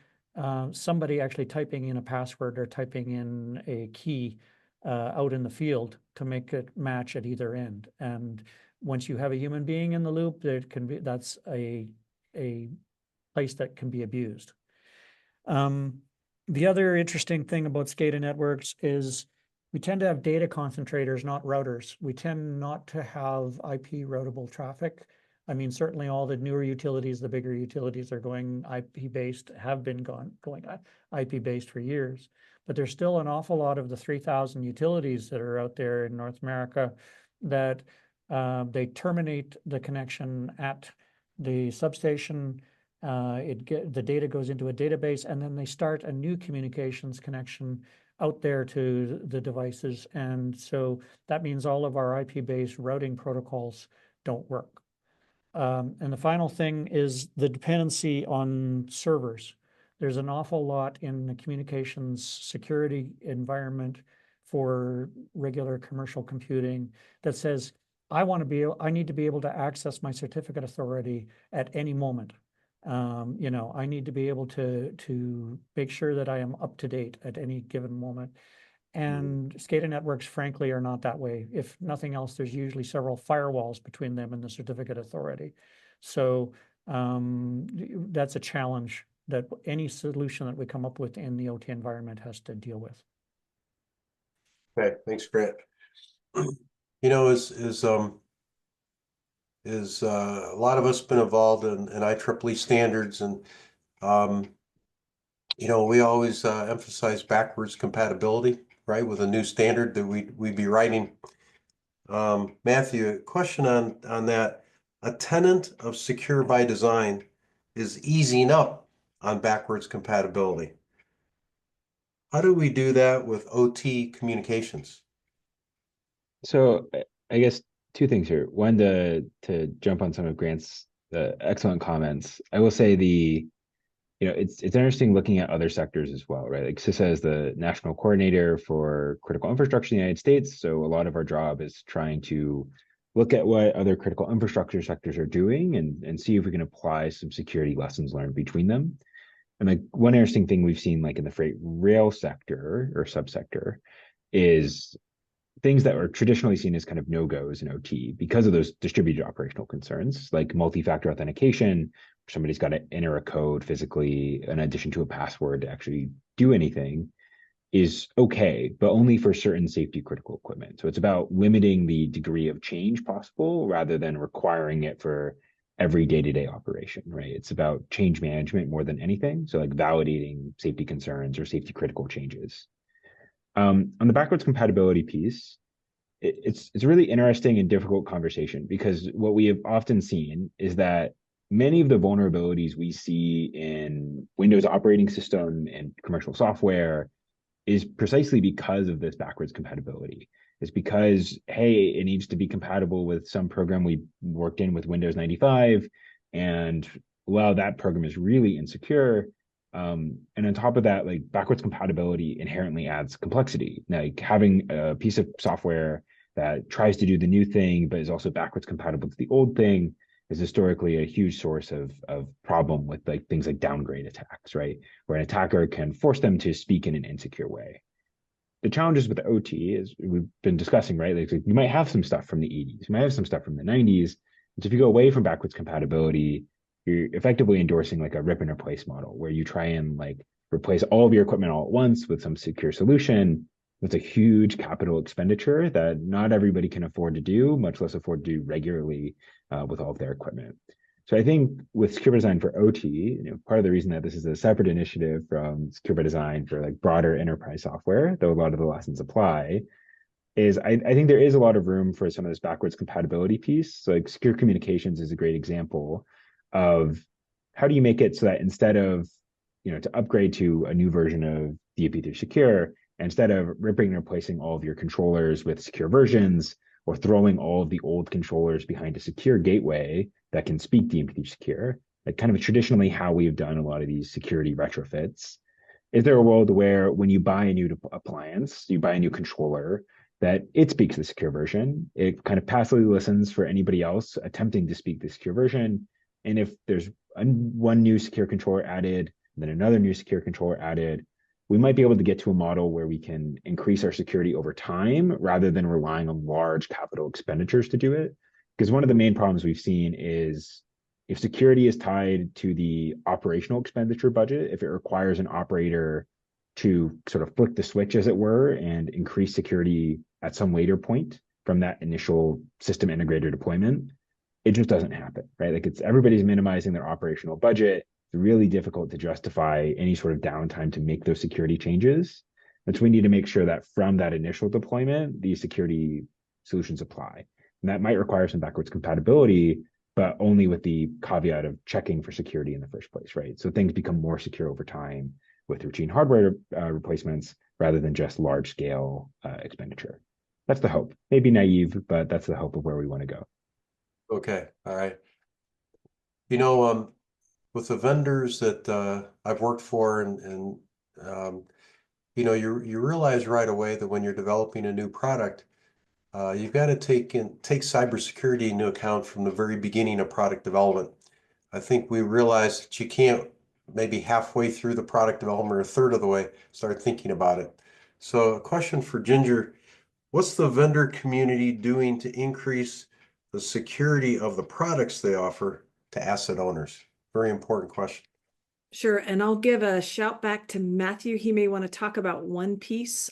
Speaker 7: somebody actually typing in a password or typing in a key out in the field to make it match at either end. And once you have a human being in the loop, that's a place that can be abused. The other interesting thing about SCADA networks is we tend to have data concentrators, not routers. We tend not to have IP routable traffic. I mean, certainly all the newer utilities, the bigger utilities are going IP-based, have been going IP-based for years. But there's still an awful lot of the 3,000 utilities that are out there in North America that they terminate the connection at the substation. The data goes into a database, and then they start a new communications connection out there to the devices. And so that means all of our IP-based routing protocols don't work. And the final thing is the dependency on servers. There's an awful lot in the communications security environment for regular commercial computing that says, I need to be able to access my certificate authority at any moment. I need to be able to make sure that I am up to date at any given moment. And SCADA networks, frankly, are not that way. If nothing else, there's usually several firewalls between them and the certificate authority. So that's a challenge that any solution that we come up with in the OT environment has to deal with.
Speaker 2: Okay, thanks, Grant. A lot of us been involved in IEEE standards, and we always emphasize backwards compatibility, right, with a new standard that we'd be writing. Matthew, a question on that. A tenet of secure by design is easing up on backwards compatibility. How do we do that with OT communications?
Speaker 3: So I guess two things here. One, to jump on some of Grant's excellent comments. I will say it's interesting looking at other sectors as well, right? Like CISA is the national coordinator for critical infrastructure in the United States. So a lot of our job is trying to look at what other critical infrastructure sectors are doing and see if we can apply some security lessons learned between them. And like one interesting thing we've seen like in the freight rail sector or subsector is things that are traditionally seen as kind of no-goes in OT because of those distributed operational concerns, like multi-factor authentication. Somebody's got to enter a code physically in addition to a password to actually do anything, is okay, but only for certain safety critical equipment. So it's about limiting the degree of change possible rather than requiring it for every day-to-day operation, right? It's about change management more than anything. So like validating safety concerns or safety critical changes. On the backwards compatibility piece, it's a really interesting and difficult conversation because what we have often seen is that many of the vulnerabilities we see in Windows operating system and commercial software is precisely because of this backwards compatibility. It's because, hey, it needs to be compatible with some program we worked in with Windows 95, and well, that program is really insecure. And on top of that, like backwards compatibility inherently adds complexity. Like having a piece of software that tries to do the new thing, but is also backwards compatible to the old thing is historically a huge source of problem with like things like downgrade attacks, right? Where an attacker can force them to speak in an insecure way. The challenges with OT is we've been discussing, right? Like you might have some stuff from the 80s, you might have some stuff from the 90s. And so if you go away from backwards compatibility, you're effectively endorsing like a rip and replace model where you try and like replace all of your equipment all at once with some secure solution. It's a huge capital expenditure that not everybody can afford to do, much less afford to do regularly with all of their equipment. So I think with Secure by Design for OT, part of the reason that this is a separate initiative from Secure by Design for like broader enterprise software, though a lot of the lessons apply, is I think there is a lot of room for some of this backwards compatibility piece. So like secure communications is a great example of how do you make it so that instead of, to upgrade to a new version of DNP-3 Secure, instead of ripping and replacing all of your controllers with secure versions or throwing all of the old controllers behind a secure gateway that can speak DNP-3 Secure, like kind of traditionally how we've done a lot of these security retrofits, is there a world where when you buy a new appliance, you buy a new controller, that it speaks the secure version, it kind of passively listens for anybody else attempting to speak the secure version, and if there's one new secure controller added, then another new secure controller added, we might be able to get to a model where we can increase our security over time rather than relying on large capital expenditures to do it. Because one of the main problems we've seen is if security is tied to the operational expenditure budget, if it requires an operator to sort of flick the switch, as it were, and increase security at some later point from that initial system integrator deployment, it just doesn't happen, right? Like everybody's minimizing their operational budget. It's really difficult to justify any sort of downtime to make those security changes. And so we need to make sure that from that initial deployment, these security solutions apply. And that might require some backwards compatibility, but only with the caveat of checking for security in the first place, right? So things become more secure over time with routine hardware replacements rather than just large scale expenditure. That's the hope. Maybe naive, but that's the hope of where we want to go.
Speaker 2: Okay, all right. With the vendors that I've worked for and you realize right away that when you're developing a new product, you've got to take cybersecurity into account from the very beginning of product development. I think we realize that you can't maybe halfway through the product development or a third of the way start thinking about it. So a question for Ginger, what's the vendor community doing to increase the security of the products they offer to asset owners? Very important question.
Speaker 4: Sure, and I'll give a shout back to Matthew. He may want to talk about one piece.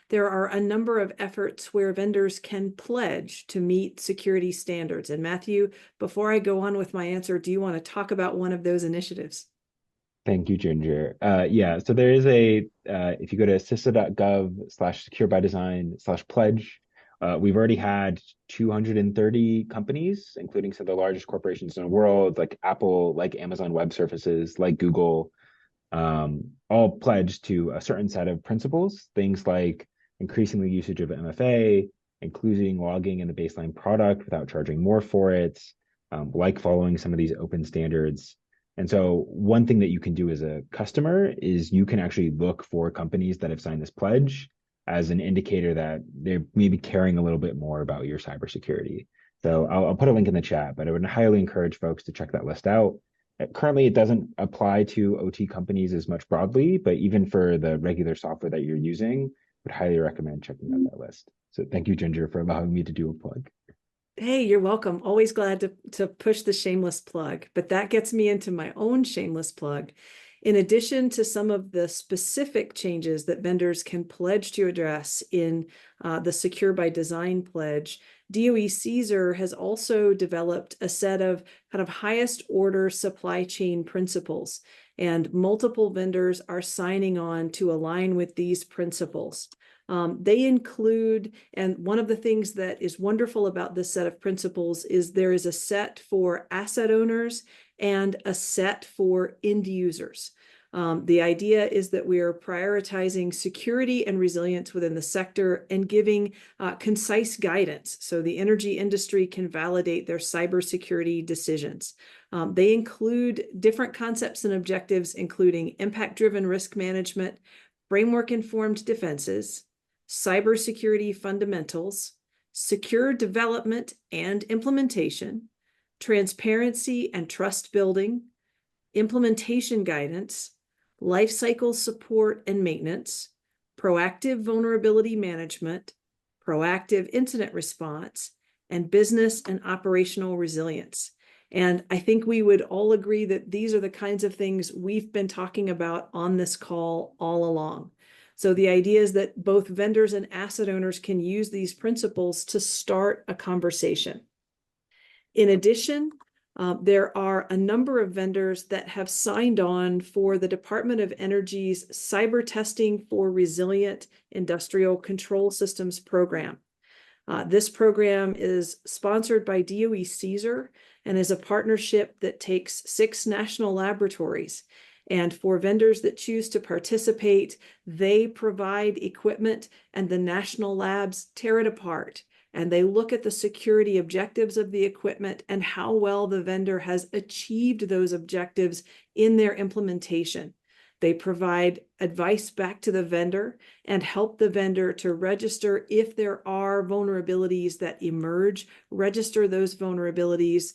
Speaker 4: There are a number of efforts where vendors can pledge to meet security standards. And Matthew, before I go on with my answer, do you want to talk about one of those initiatives?
Speaker 3: Thank you, Ginger. Yeah, so there is if you go to cisa.gov/secure-by-design/pledge, we've already had 230 companies, including some of the largest corporations in the world, like Apple, like Amazon Web Services, like Google, all pledged to a certain set of principles, things like increasing the usage of MFA, including logging in the baseline product without charging more for it, like following some of these open standards. And so one thing that you can do as a customer is you can actually look for companies that have signed this pledge as an indicator that they're maybe caring a little bit more about your cybersecurity. So I'll put a link in the chat, but I would highly encourage folks to check that list out. Currently, it doesn't apply to OT companies as much broadly, but even for the regular software that you're using, would highly recommend checking out that list. So thank you, Ginger, for allowing me to do a plug.
Speaker 4: Hey, you're welcome. Always glad to push the shameless plug, but that gets me into my own shameless plug. In addition to some of the specific changes that vendors can pledge to address in the Secure by Design pledge, DOE CISA has also developed a set of kind of highest order supply chain principles, and multiple vendors are signing on to align with these principles. They include, and one of the things that is wonderful about this set of principles is there is a set for asset owners and a set for end users. The idea is that we are prioritizing security and resilience within the sector and giving concise guidance so the energy industry can validate their cybersecurity decisions. They include different concepts and objectives, including impact-driven risk management, framework-informed defenses, cybersecurity fundamentals, secure development and implementation, transparency and trust building, implementation guidance, lifecycle support and maintenance, proactive vulnerability management, proactive incident response, and business and operational resilience. And I think we would all agree that these are the kinds of things we've been talking about on this call all along. So the idea is that both vendors and asset owners can use these principles to start a conversation. In addition, there are a number of vendors that have signed on for the Department of Energy's Cyber Testing for Resilient Industrial Control Systems program. This program is sponsored by DOE CISA and is a partnership that takes 6 national laboratories. And for vendors that choose to participate, they provide equipment and the national labs tear it apart. And they look at the security objectives of the equipment and how well the vendor has achieved those objectives in their implementation. They provide advice back to the vendor and help the vendor to register if there are vulnerabilities that emerge, register those vulnerabilities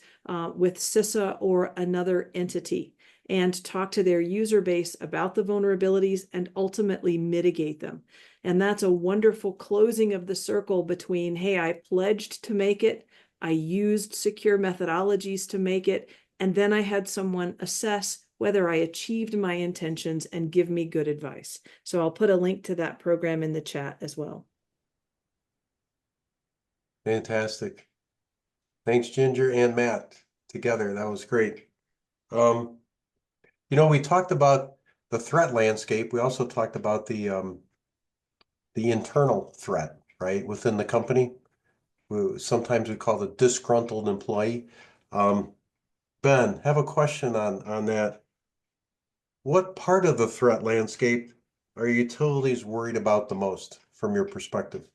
Speaker 4: with CISA or another entity, and talk to their user base about the vulnerabilities and ultimately mitigate them. And that's a wonderful closing of the circle between, hey, I pledged to make it, I used secure methodologies to make it, and then I had someone assess whether I achieved my intentions and give me good advice. So I'll put a link to that program in the chat as well.
Speaker 2: Fantastic. Thanks, Ginger and Matt, together. That was great. You know, we talked about the threat landscape. We also talked about the internal threat, right, within the company. Sometimes we call the disgruntled employee. Ben, have a question on that. What part of the threat landscape are utilities worried about the most from your perspective?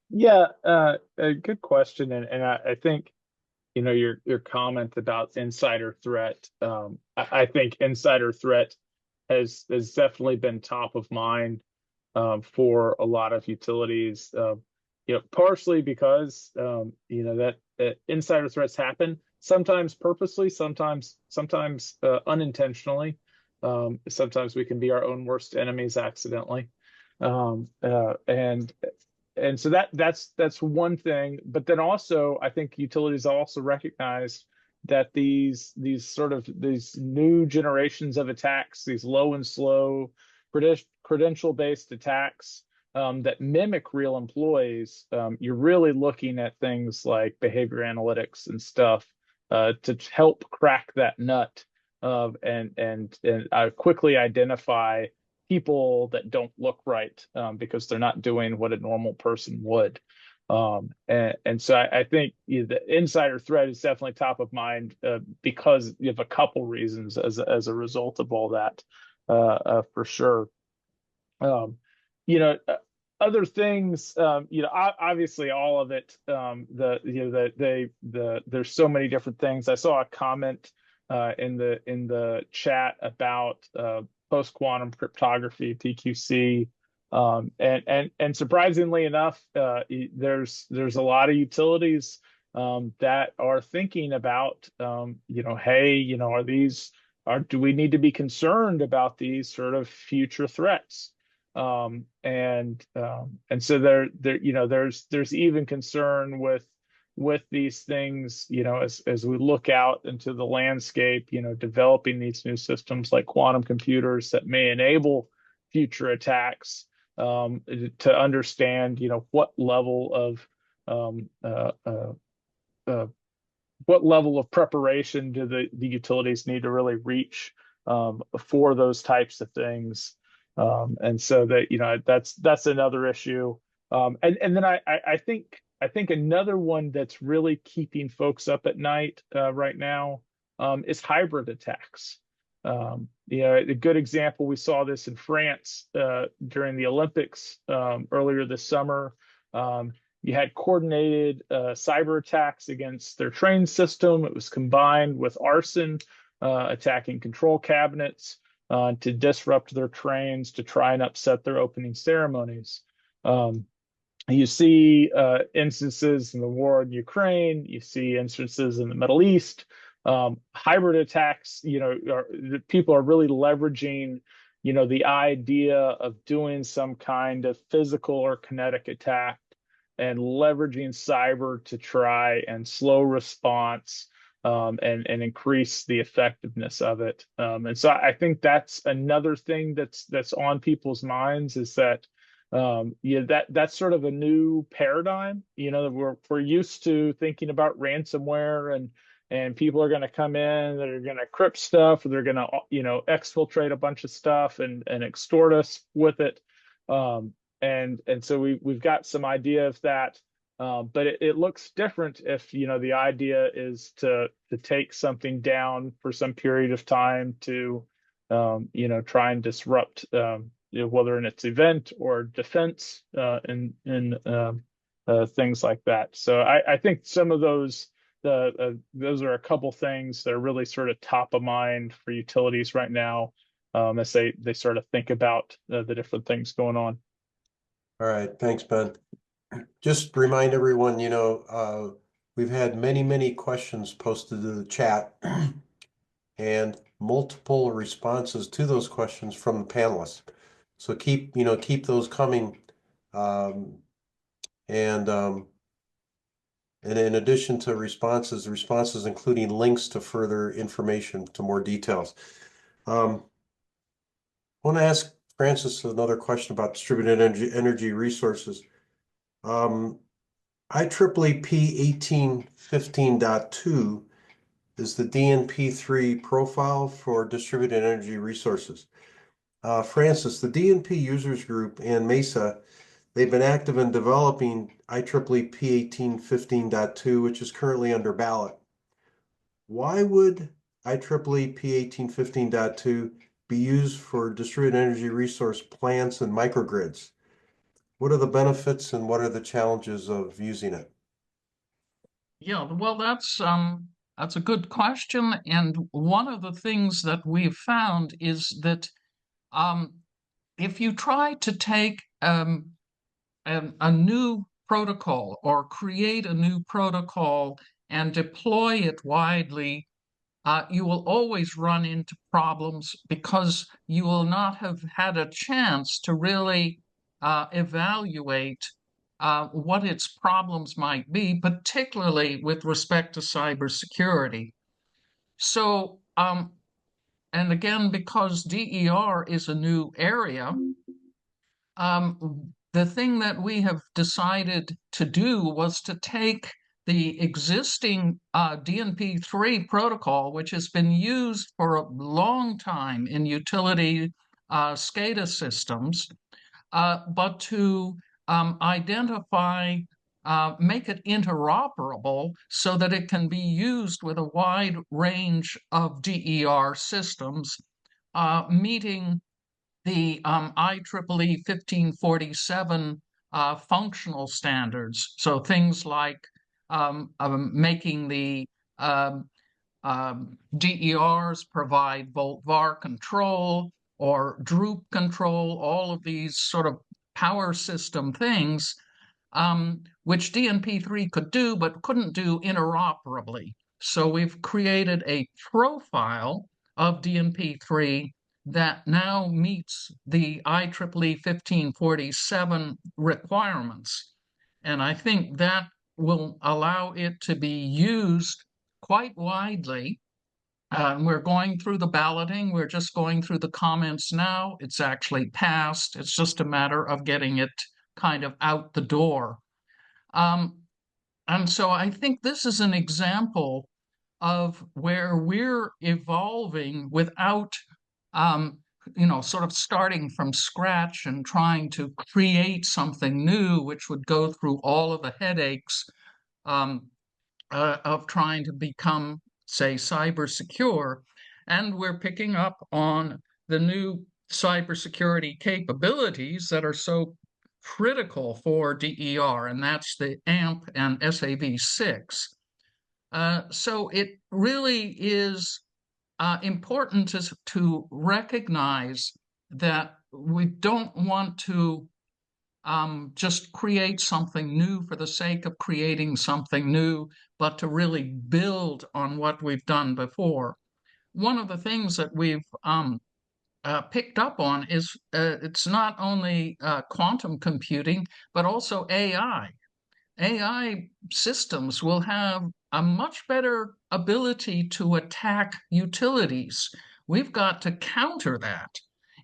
Speaker 5: Yeah, a good question, and I think, you know, your comment about insider threat. I think insider threat has definitely been top of mind for a lot of utilities. You know, partially because you know that insider threats happen, sometimes purposely, sometimes unintentionally. Sometimes we can be our own worst enemies accidentally, and so that's one thing. But then also, I think utilities also recognize that these new generations of attacks, these low and slow credential-based attacks that mimic real employees, you're really looking at things like behavior analytics and stuff to help crack that nut and quickly identify people that don't look right because they're not doing what a normal person would. And so I think the insider threat is definitely top of mind because you have a couple reasons as a result of all that, for sure. You know, other things, you know, obviously all of it, there's so many different things. I saw a comment in the chat about post-quantum cryptography, PQC. And surprisingly enough, there's a lot of utilities that are thinking about, hey, do we need to be concerned about these sort of future threats? And so there's even concern with these things, as we look out into the landscape, developing these new systems like quantum computers that may enable future attacks, to understand, what level of preparation do the utilities need to really reach for those types of things. And so that, that's another issue. And then I think another one that's really keeping folks up at night right now is hybrid attacks. A good example, we saw this in France during the Olympics earlier this summer. You had coordinated cyber attacks against their train system. It was combined with arson, attacking control cabinets to disrupt their trains, to try and upset their opening ceremonies. You see instances in the war in Ukraine. You see instances in the Middle East. Hybrid attacks, people are really leveraging, the idea of doing some kind of physical or kinetic attack and leveraging cyber to try and slow response and increase the effectiveness of it. And so I think that's another thing that's on people's minds, is that that's sort of a new paradigm. We're used to thinking about ransomware and people are going to come in that are going to crypt stuff, or they're going to exfiltrate a bunch of stuff and extort us with it. And so we've got some idea of that, but it looks different if the idea is to take something down for some period of time to try and disrupt whether in its event or defense in things like that. So I think some of those are a couple things that are really sort of top of mind for utilities right now, as they sort of think about the different things going on.
Speaker 2: All right, thanks, Ben. Just remind everyone, we've had many questions posted to the chat and multiple responses to those questions from the panelists. So keep those coming. And in addition to responses including links to further information, to more details. I want to ask Francis another question about distributed energy resources. IEEE P 1815.2 is the DNP-3 profile for distributed energy resources. Francis, the DNP Users Group and MESA, they've been active in developing IEEE P 1815.2, which is currently under ballot. Why would IEEE P 1815.2 be used for distributed energy resource plants and microgrids? What are the benefits and what are the challenges of using it?
Speaker 6: Yeah, well, that's a good question. And one of the things that we've found is that if you try to take a new protocol or create a new protocol and deploy it widely, you will always run into problems because you will not have had a chance to really evaluate what its problems might be, particularly with respect to cybersecurity. So, and again, because DER is a new area, the thing that we have decided to do was to take the existing DNP-3 protocol, which has been used for a long time in utility SCADA systems, but to identify, make it interoperable so that it can be used with a wide range of DER systems, meeting the IEEE 1547 functional standards. So things like making the DERs provide volt-var control or droop control, all of these sort of power system things, which DNP-3 could do, but couldn't do interoperably. So we've created a profile of DNP-3 that now meets the IEEE 1547 requirements. And I think that will allow it to be used quite widely. We're going through the balloting. We're just going through the comments now. It's actually passed. It's just a matter of getting it kind of out the door. And so I think this is an example of where we're evolving without, sort of starting from scratch and trying to create something new, which would go through all of the headaches of trying to become, say, cyber secure. And we're picking up on the new cybersecurity capabilities that are so critical for DER, and that's the AMP and SAV6. So it really is important to recognize that we don't want to just create something new for the sake of creating something new, but to really build on what we've done before. One of the things that we've picked up on is it's not only quantum computing, but also AI. AI systems will have a much better ability to attack utilities. We've got to counter that.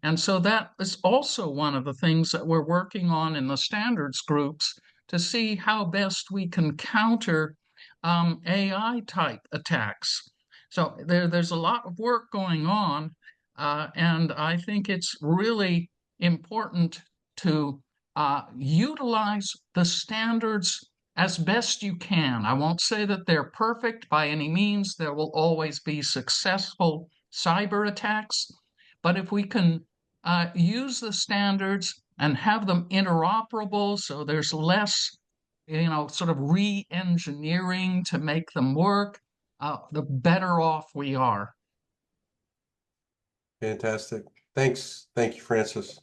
Speaker 6: And so that is also one of the things that we're working on in the standards groups to see how best we can counter AI type attacks. So there's a lot of work going on, and I think it's really important to utilize the standards as best you can. I won't say that they're perfect by any means. There will always be successful cyber attacks. But if we can use the standards and have them interoperable so there's less, sort of re-engineering to make them work, the better off we are.
Speaker 2: Fantastic. Thanks. Thank you, Francis.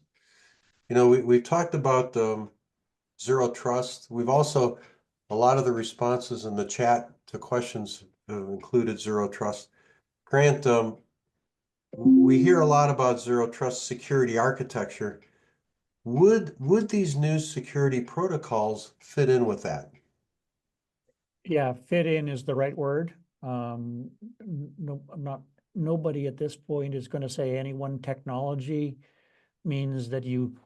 Speaker 2: We've talked about zero trust. We've also, a lot of the responses in the chat to questions included zero trust. Grant, we hear a lot about zero trust security architecture. Would these new security protocols fit in with that?
Speaker 7: Yeah, fit in is the right word. Nobody at this point is going to say any one technology means that you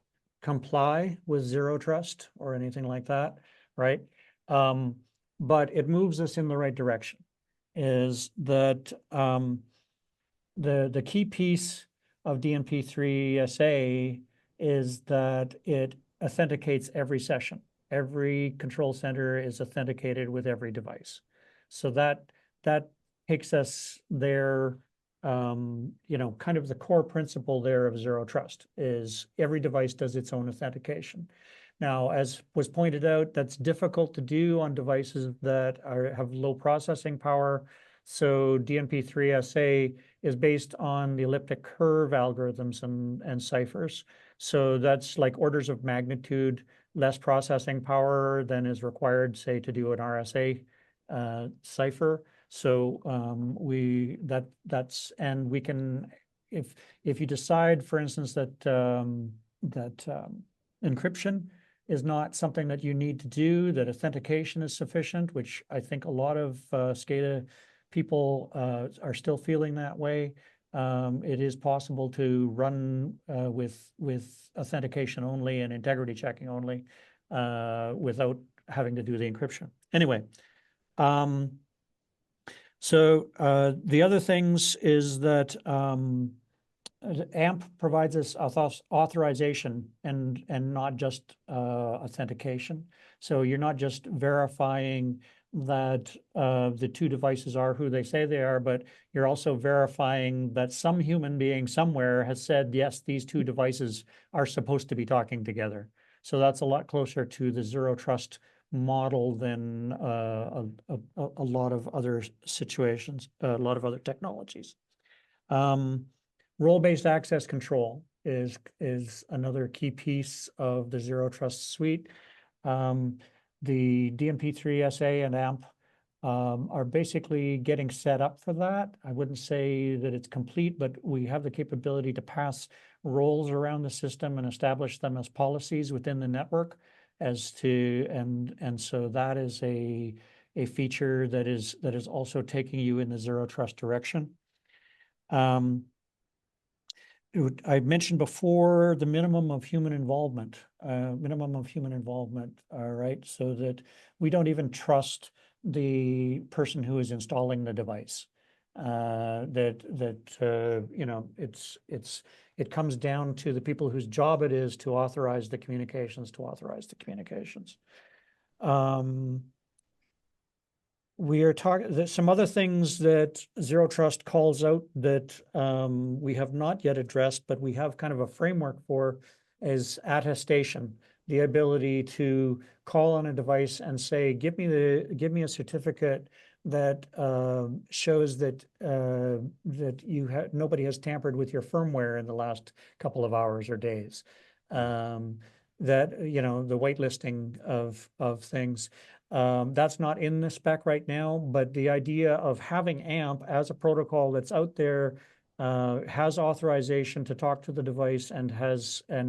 Speaker 7: comply with zero trust or anything like that, right? But it moves us in the right direction. Is that the key piece of DNP-3 SA is that it authenticates every session. Every control center is authenticated with every device. So that takes us there. Kind of the core principle there of zero trust is every device does its own authentication. Now, as was pointed out, that's difficult to do on devices that have low processing power. So DNP-3 SA is based on the elliptic curve algorithms and ciphers. So that's like orders of magnitude less processing power than is required, say, to do an RSA cipher. So and we can, if you decide, for instance, that encryption is not something that you need to do, that authentication is sufficient, which I think a lot of SCADA people are still feeling that way. It is possible to run with authentication only and integrity checking only without having to do the encryption. Anyway, so the other things is that AMP provides us authorization and not just authentication. So you're not just verifying that the two devices are who they say they are, but you're also verifying that some human being somewhere has said, yes, these two devices are supposed to be talking together. So that's a lot closer to the zero trust model than a lot of other situations, a lot of other technologies. Role-based access control is another key piece of the Zero Trust suite. The DNP-3 SA and AMP are basically getting set up for that. I wouldn't say that it's complete, but we have the capability to pass roles around the system and establish them as policies within the network as to, and so that is a feature that is also taking you in the Zero Trust direction. I mentioned before the minimum of human involvement, all right, so that we don't even trust the person who is installing the device. You know, it comes down to the people whose job it is to authorize the communications, We are talking, there's some other things that Zero Trust calls out that we have not yet addressed, but we have kind of a framework for, is attestation, the ability to call on a device and say, give me a certificate that shows that nobody has tampered with your firmware in the last couple of hours or days. That, you know, the whitelisting of things. That's not in the spec right now, but the idea of having AMP as a protocol that's out there, has authorization to talk to the device and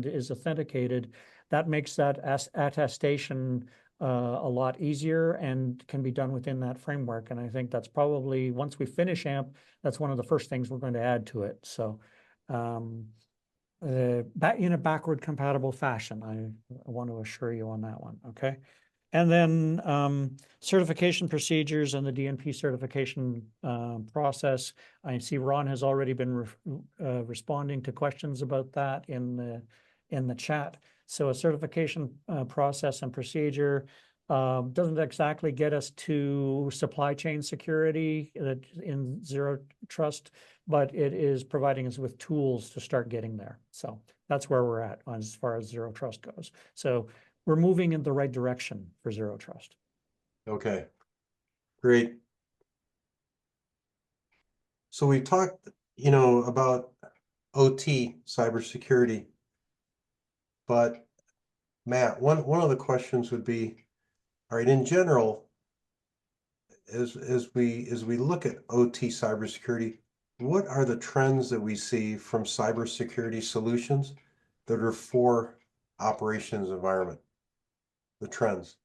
Speaker 7: is authenticated, that makes that attestation a lot easier and can be done within that framework. And I think that's probably, once we finish AMP, that's one of the first things we're going to add to it. So in a backward compatible fashion, I want to assure you on that one, okay? And then certification procedures and the DNP certification process. I see Ron has already been responding to questions about that in the chat. So a certification process and procedure doesn't exactly get us to supply chain security in Zero Trust, but it is providing us with tools to start getting there. So that's where we're at as far as Zero Trust goes. So we're moving in the right direction for Zero Trust.
Speaker 2: Okay, great. So we talked, you know, about OT cybersecurity, but Matt, one of the questions would be, all right, in general, as we look at OT cybersecurity, what are the trends that we see from cybersecurity solutions that are for operations environment? The trends.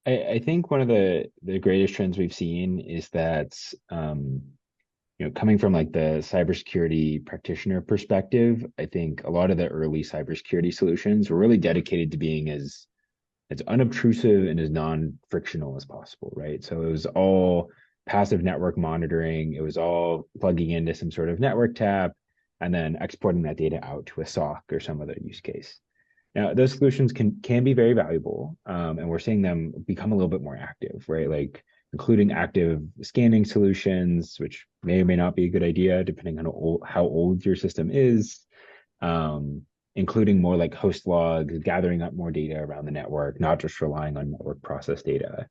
Speaker 3: I think one of the greatest trends we've seen is that you know, coming from like the cybersecurity practitioner perspective, I think a lot of the early cybersecurity solutions were really dedicated to being as unobtrusive and as non-frictional as possible, right? So it was all passive network monitoring. It was all plugging into some sort of network tap and then exporting that data out to a SOC or some other use case. Now, those solutions can be very valuable, and we're seeing them become a little bit more active, right? Like including active scanning solutions, which may or may not be a good idea depending on how old your system is, including more like host logs, gathering up more data around the network, not just relying on network process data.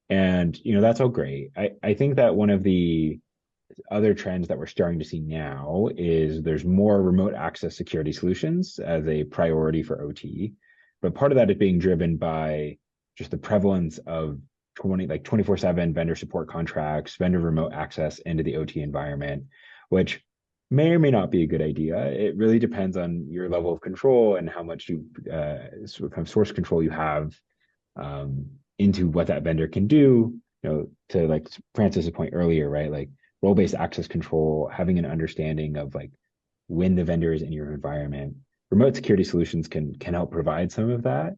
Speaker 3: And, you know, that's all great. I think that one of the other trends that we're starting to see now is there's more remote access security solutions as a priority for OT, but part of that is being driven by just the prevalence of 24/7 vendor support contracts, vendor remote access into the OT environment, which may or may not be a good idea. It really depends on your level of control and how much you sort of source control you have into what that vendor can do. You know, to like Francis's point earlier, right? Like role-based access control, having an understanding of like when the vendor is in your environment. Remote security solutions can help provide some of that.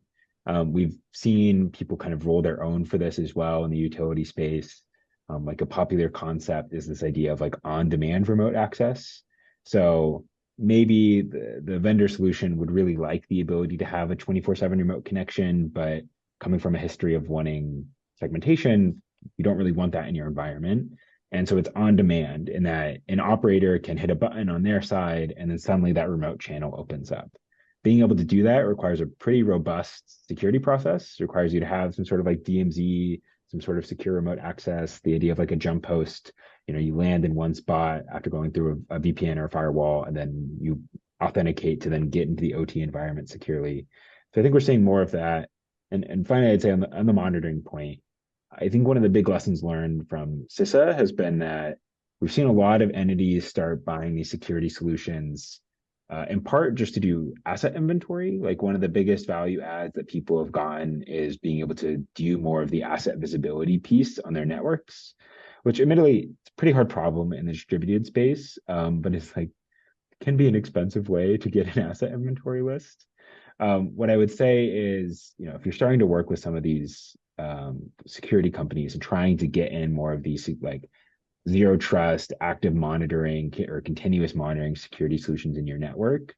Speaker 3: We've seen people kind of roll their own for this as well in the utility space. Like a popular concept is this idea of like on-demand remote access. So maybe the vendor solution would really like the ability to have a 24/7 remote connection, but coming from a history of wanting segmentation, you don't really want that in your environment. And so it's on demand in that an operator can hit a button on their side and then suddenly that remote channel opens up. being able to do that requires a pretty robust security process. It requires you to have some sort of like DMZ, some sort of secure remote access, the idea of like a jump host. You land in one spot after going through a VPN or a firewall, and then you authenticate to then get into the OT environment securely. So I think we're seeing more of that. And finally, I'd say on the monitoring point, I think one of the big lessons learned from CISA has been that we've seen a lot of entities start buying these security solutions in part just to do asset inventory. Like one of the biggest value adds that people have gotten is being able to do more of the asset visibility piece on their networks, which admittedly it's a pretty hard problem in the distributed space, but it's like can be an expensive way to get an asset inventory list. What I would say is, if you're starting to work with some of these security companies and trying to get in more of these like zero trust, active monitoring, or continuous monitoring security solutions in your network,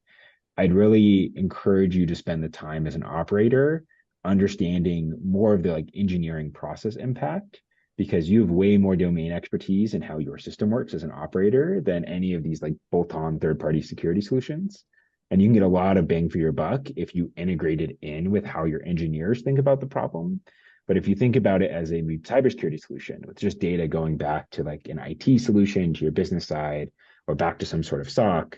Speaker 3: I'd really encourage you to spend the time as an operator understanding more of the like engineering process impact, because you have way more domain expertise in how your system works as an operator than any of these like bolt-on third-party security solutions. And you can get a lot of bang for your buck if you integrate it in with how your engineers think about the problem. But if you think about it as a cybersecurity solution with just data going back to like an IT solution to your business side or back to some sort of SOC,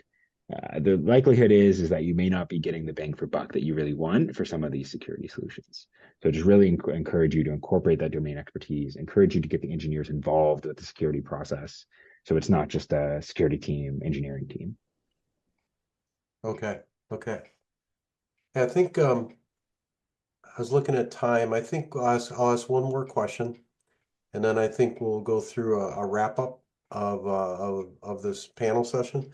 Speaker 3: the likelihood is that you may not be getting the bang for buck that you really want for some of these security solutions. So just really encourage you to incorporate that domain expertise, encourage you to get the engineers involved with the security process. So it's not just a security team, engineering team.
Speaker 2: Okay. I think I was looking at time. I think I'll ask one more question, and then I think we'll go through a wrap up of this panel session.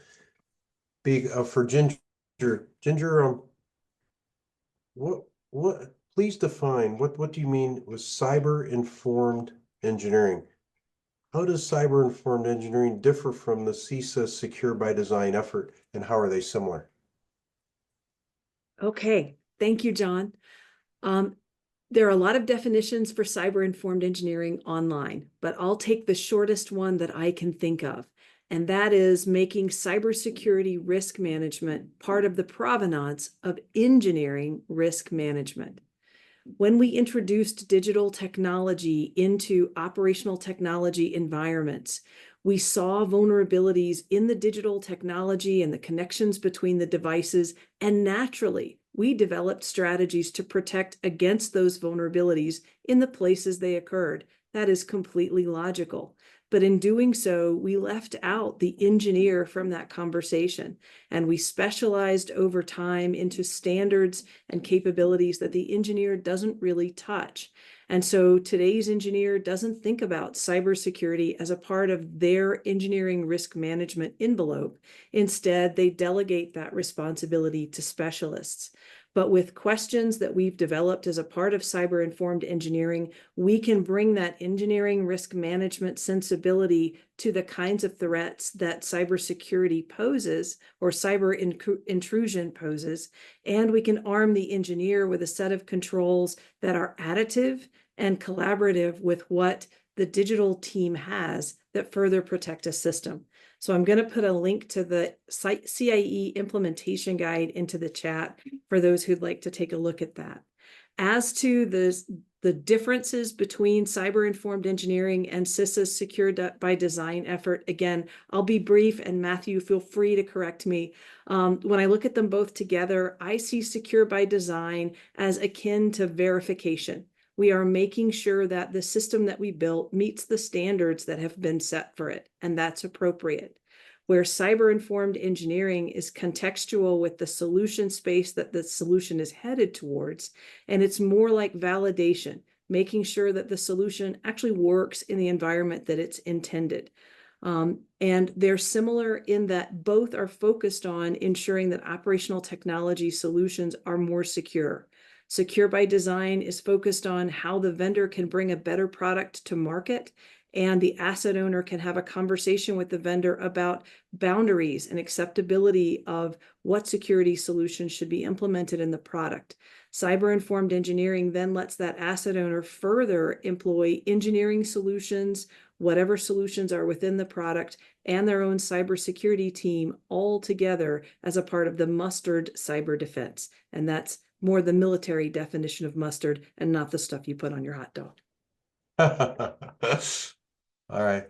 Speaker 2: For Ginger, what? Please define what do you mean with cyber informed engineering? How does cyber informed engineering differ from the CISA Secure by Design effort, and how are they similar?
Speaker 4: Okay, thank you, John. There are a lot of definitions for cyber-informed engineering online, but I'll take the shortest one that I can think of, and that is making cybersecurity risk management part of the provenance of engineering risk management. When we introduced digital technology into operational technology environments, we saw vulnerabilities in the digital technology and the connections between the devices, and naturally, we developed strategies to protect against those vulnerabilities in the places they occurred. That is completely logical. But in doing so, we left out the engineer from that conversation, and we specialized over time into standards and capabilities that the engineer doesn't really touch. And so today's engineer doesn't think about cybersecurity as a part of their engineering risk management envelope. Instead, they delegate that responsibility to specialists. But with questions that we've developed as a part of cyber-informed engineering, we can bring that engineering risk management sensibility to the kinds of threats that cybersecurity poses or cyber intrusion poses, and we can arm the engineer with a set of controls that are additive and collaborative with what the digital team has that further protect a system. So I'm going to put a link to the CIE implementation guide into the chat for those who'd like to take a look at that. As to the differences between cyber-informed engineering and CISA's Secure by Design effort, again, I'll be brief, and Matthew, feel free to correct me. When I look at them both together, I see Secure by Design as akin to verification. We are making sure that the system that we built meets the standards that have been set for it, and that's appropriate. Where cyber-informed engineering is contextual with the solution space that the solution is headed towards, and it's more like validation, making sure that the solution actually works in the environment that it's intended. And they're similar in that both are focused on ensuring that operational technology solutions are more secure. Secure by Design is focused on how the vendor can bring a better product to market, and the asset owner can have a conversation with the vendor about boundaries and acceptability of what security solutions should be implemented in the product. Cyber-informed engineering then lets that asset owner further employ engineering solutions whatever solutions are within the product and their own cybersecurity team all together as a part of the mustered cyber defense. And that's more the military definition of mustard and not the stuff you put on your hot dog.
Speaker 2: All right.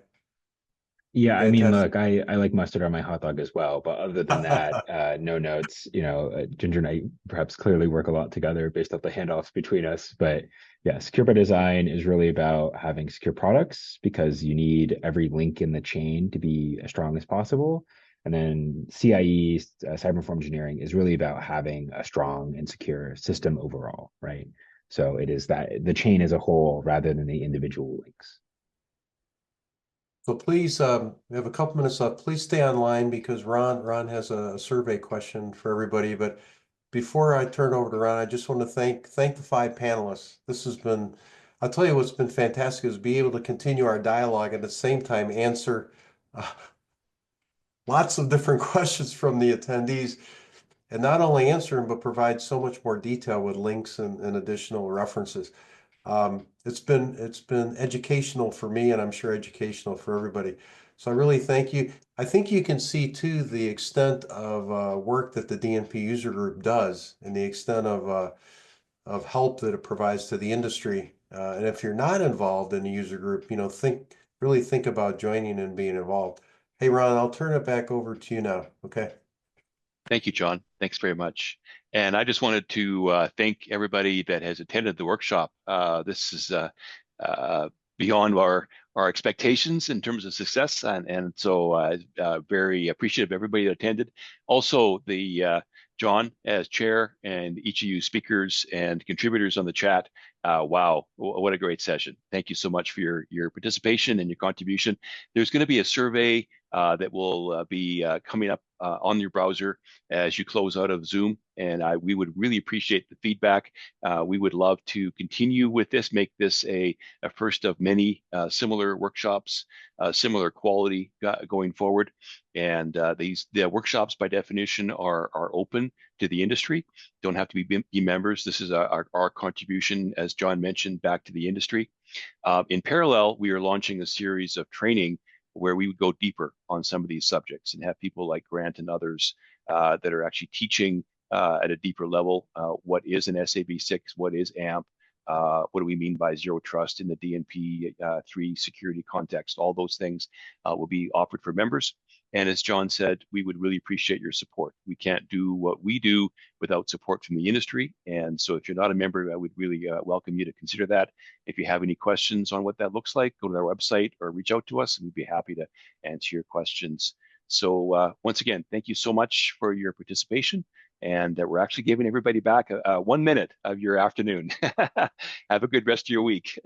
Speaker 3: Yeah, I mean,
Speaker 2: Fantastic.
Speaker 3: look, I like mustard on my hot dog as well, but other than that, no notes. Ginger and I perhaps clearly work a lot together based off the handoffs between us. But yeah, secure by design is really about having secure products because you need every link in the chain to be as strong as possible. And then CIE, cyber informed engineering, is really about having a strong and secure system overall, right? So it is that the chain as a whole rather than the individual links.
Speaker 2: So please, we have a couple minutes left. Please stay online because Ron has a survey question for everybody. But before I turn over to Ron, I just want to thank the 5 panelists. This has been, I'll tell you what's been fantastic is be able to continue our dialogue and at the same time answer lots of different questions from the attendees, and not only answer them, but provide so much more detail with links and additional references. It's been educational for me, and I'm sure educational for everybody. So I really thank you. I think you can see too the extent of work that the DNP user group does and the extent of help that it provides to the industry. And if you're not involved in the user group, really think about joining and being involved. Hey, Ron, I'll turn it back over to you now. Okay.
Speaker 1: Thank you, John. Thanks very much. And I just wanted to thank everybody that has attended the workshop. This is beyond our expectations in terms of success, and so very appreciative of everybody that attended. Also, the John as chair and each of you speakers and contributors on the chat. Wow, what a great session. Thank you so much for your participation and your contribution. There's going to be a survey that will be coming up on your browser as you close out of Zoom, and we would really appreciate the feedback. We would love to continue with this, make this a first of many similar workshops, similar quality going forward. And the workshops by definition are open to the industry. Don't have to be members. This is our contribution, as John mentioned, back to the industry. In parallel, we are launching a series of training where we would go deeper on some of these subjects and have people like Grant and others that are actually teaching at a deeper level what is an SAB6, what is AMP, what do we mean by zero trust in the DNP-3 security context. All those things will be offered for members. And as John said, we would really appreciate your support. We can't do what we do without support from the industry. And so if you're not a member, I would really welcome you to consider that. If you have any questions on what that looks like, go to our website or reach out to us, and we'd be happy to answer your questions. So once again, thank you so much for your participation. And we're actually giving everybody back 1 minute of your afternoon. Have a good rest of your week.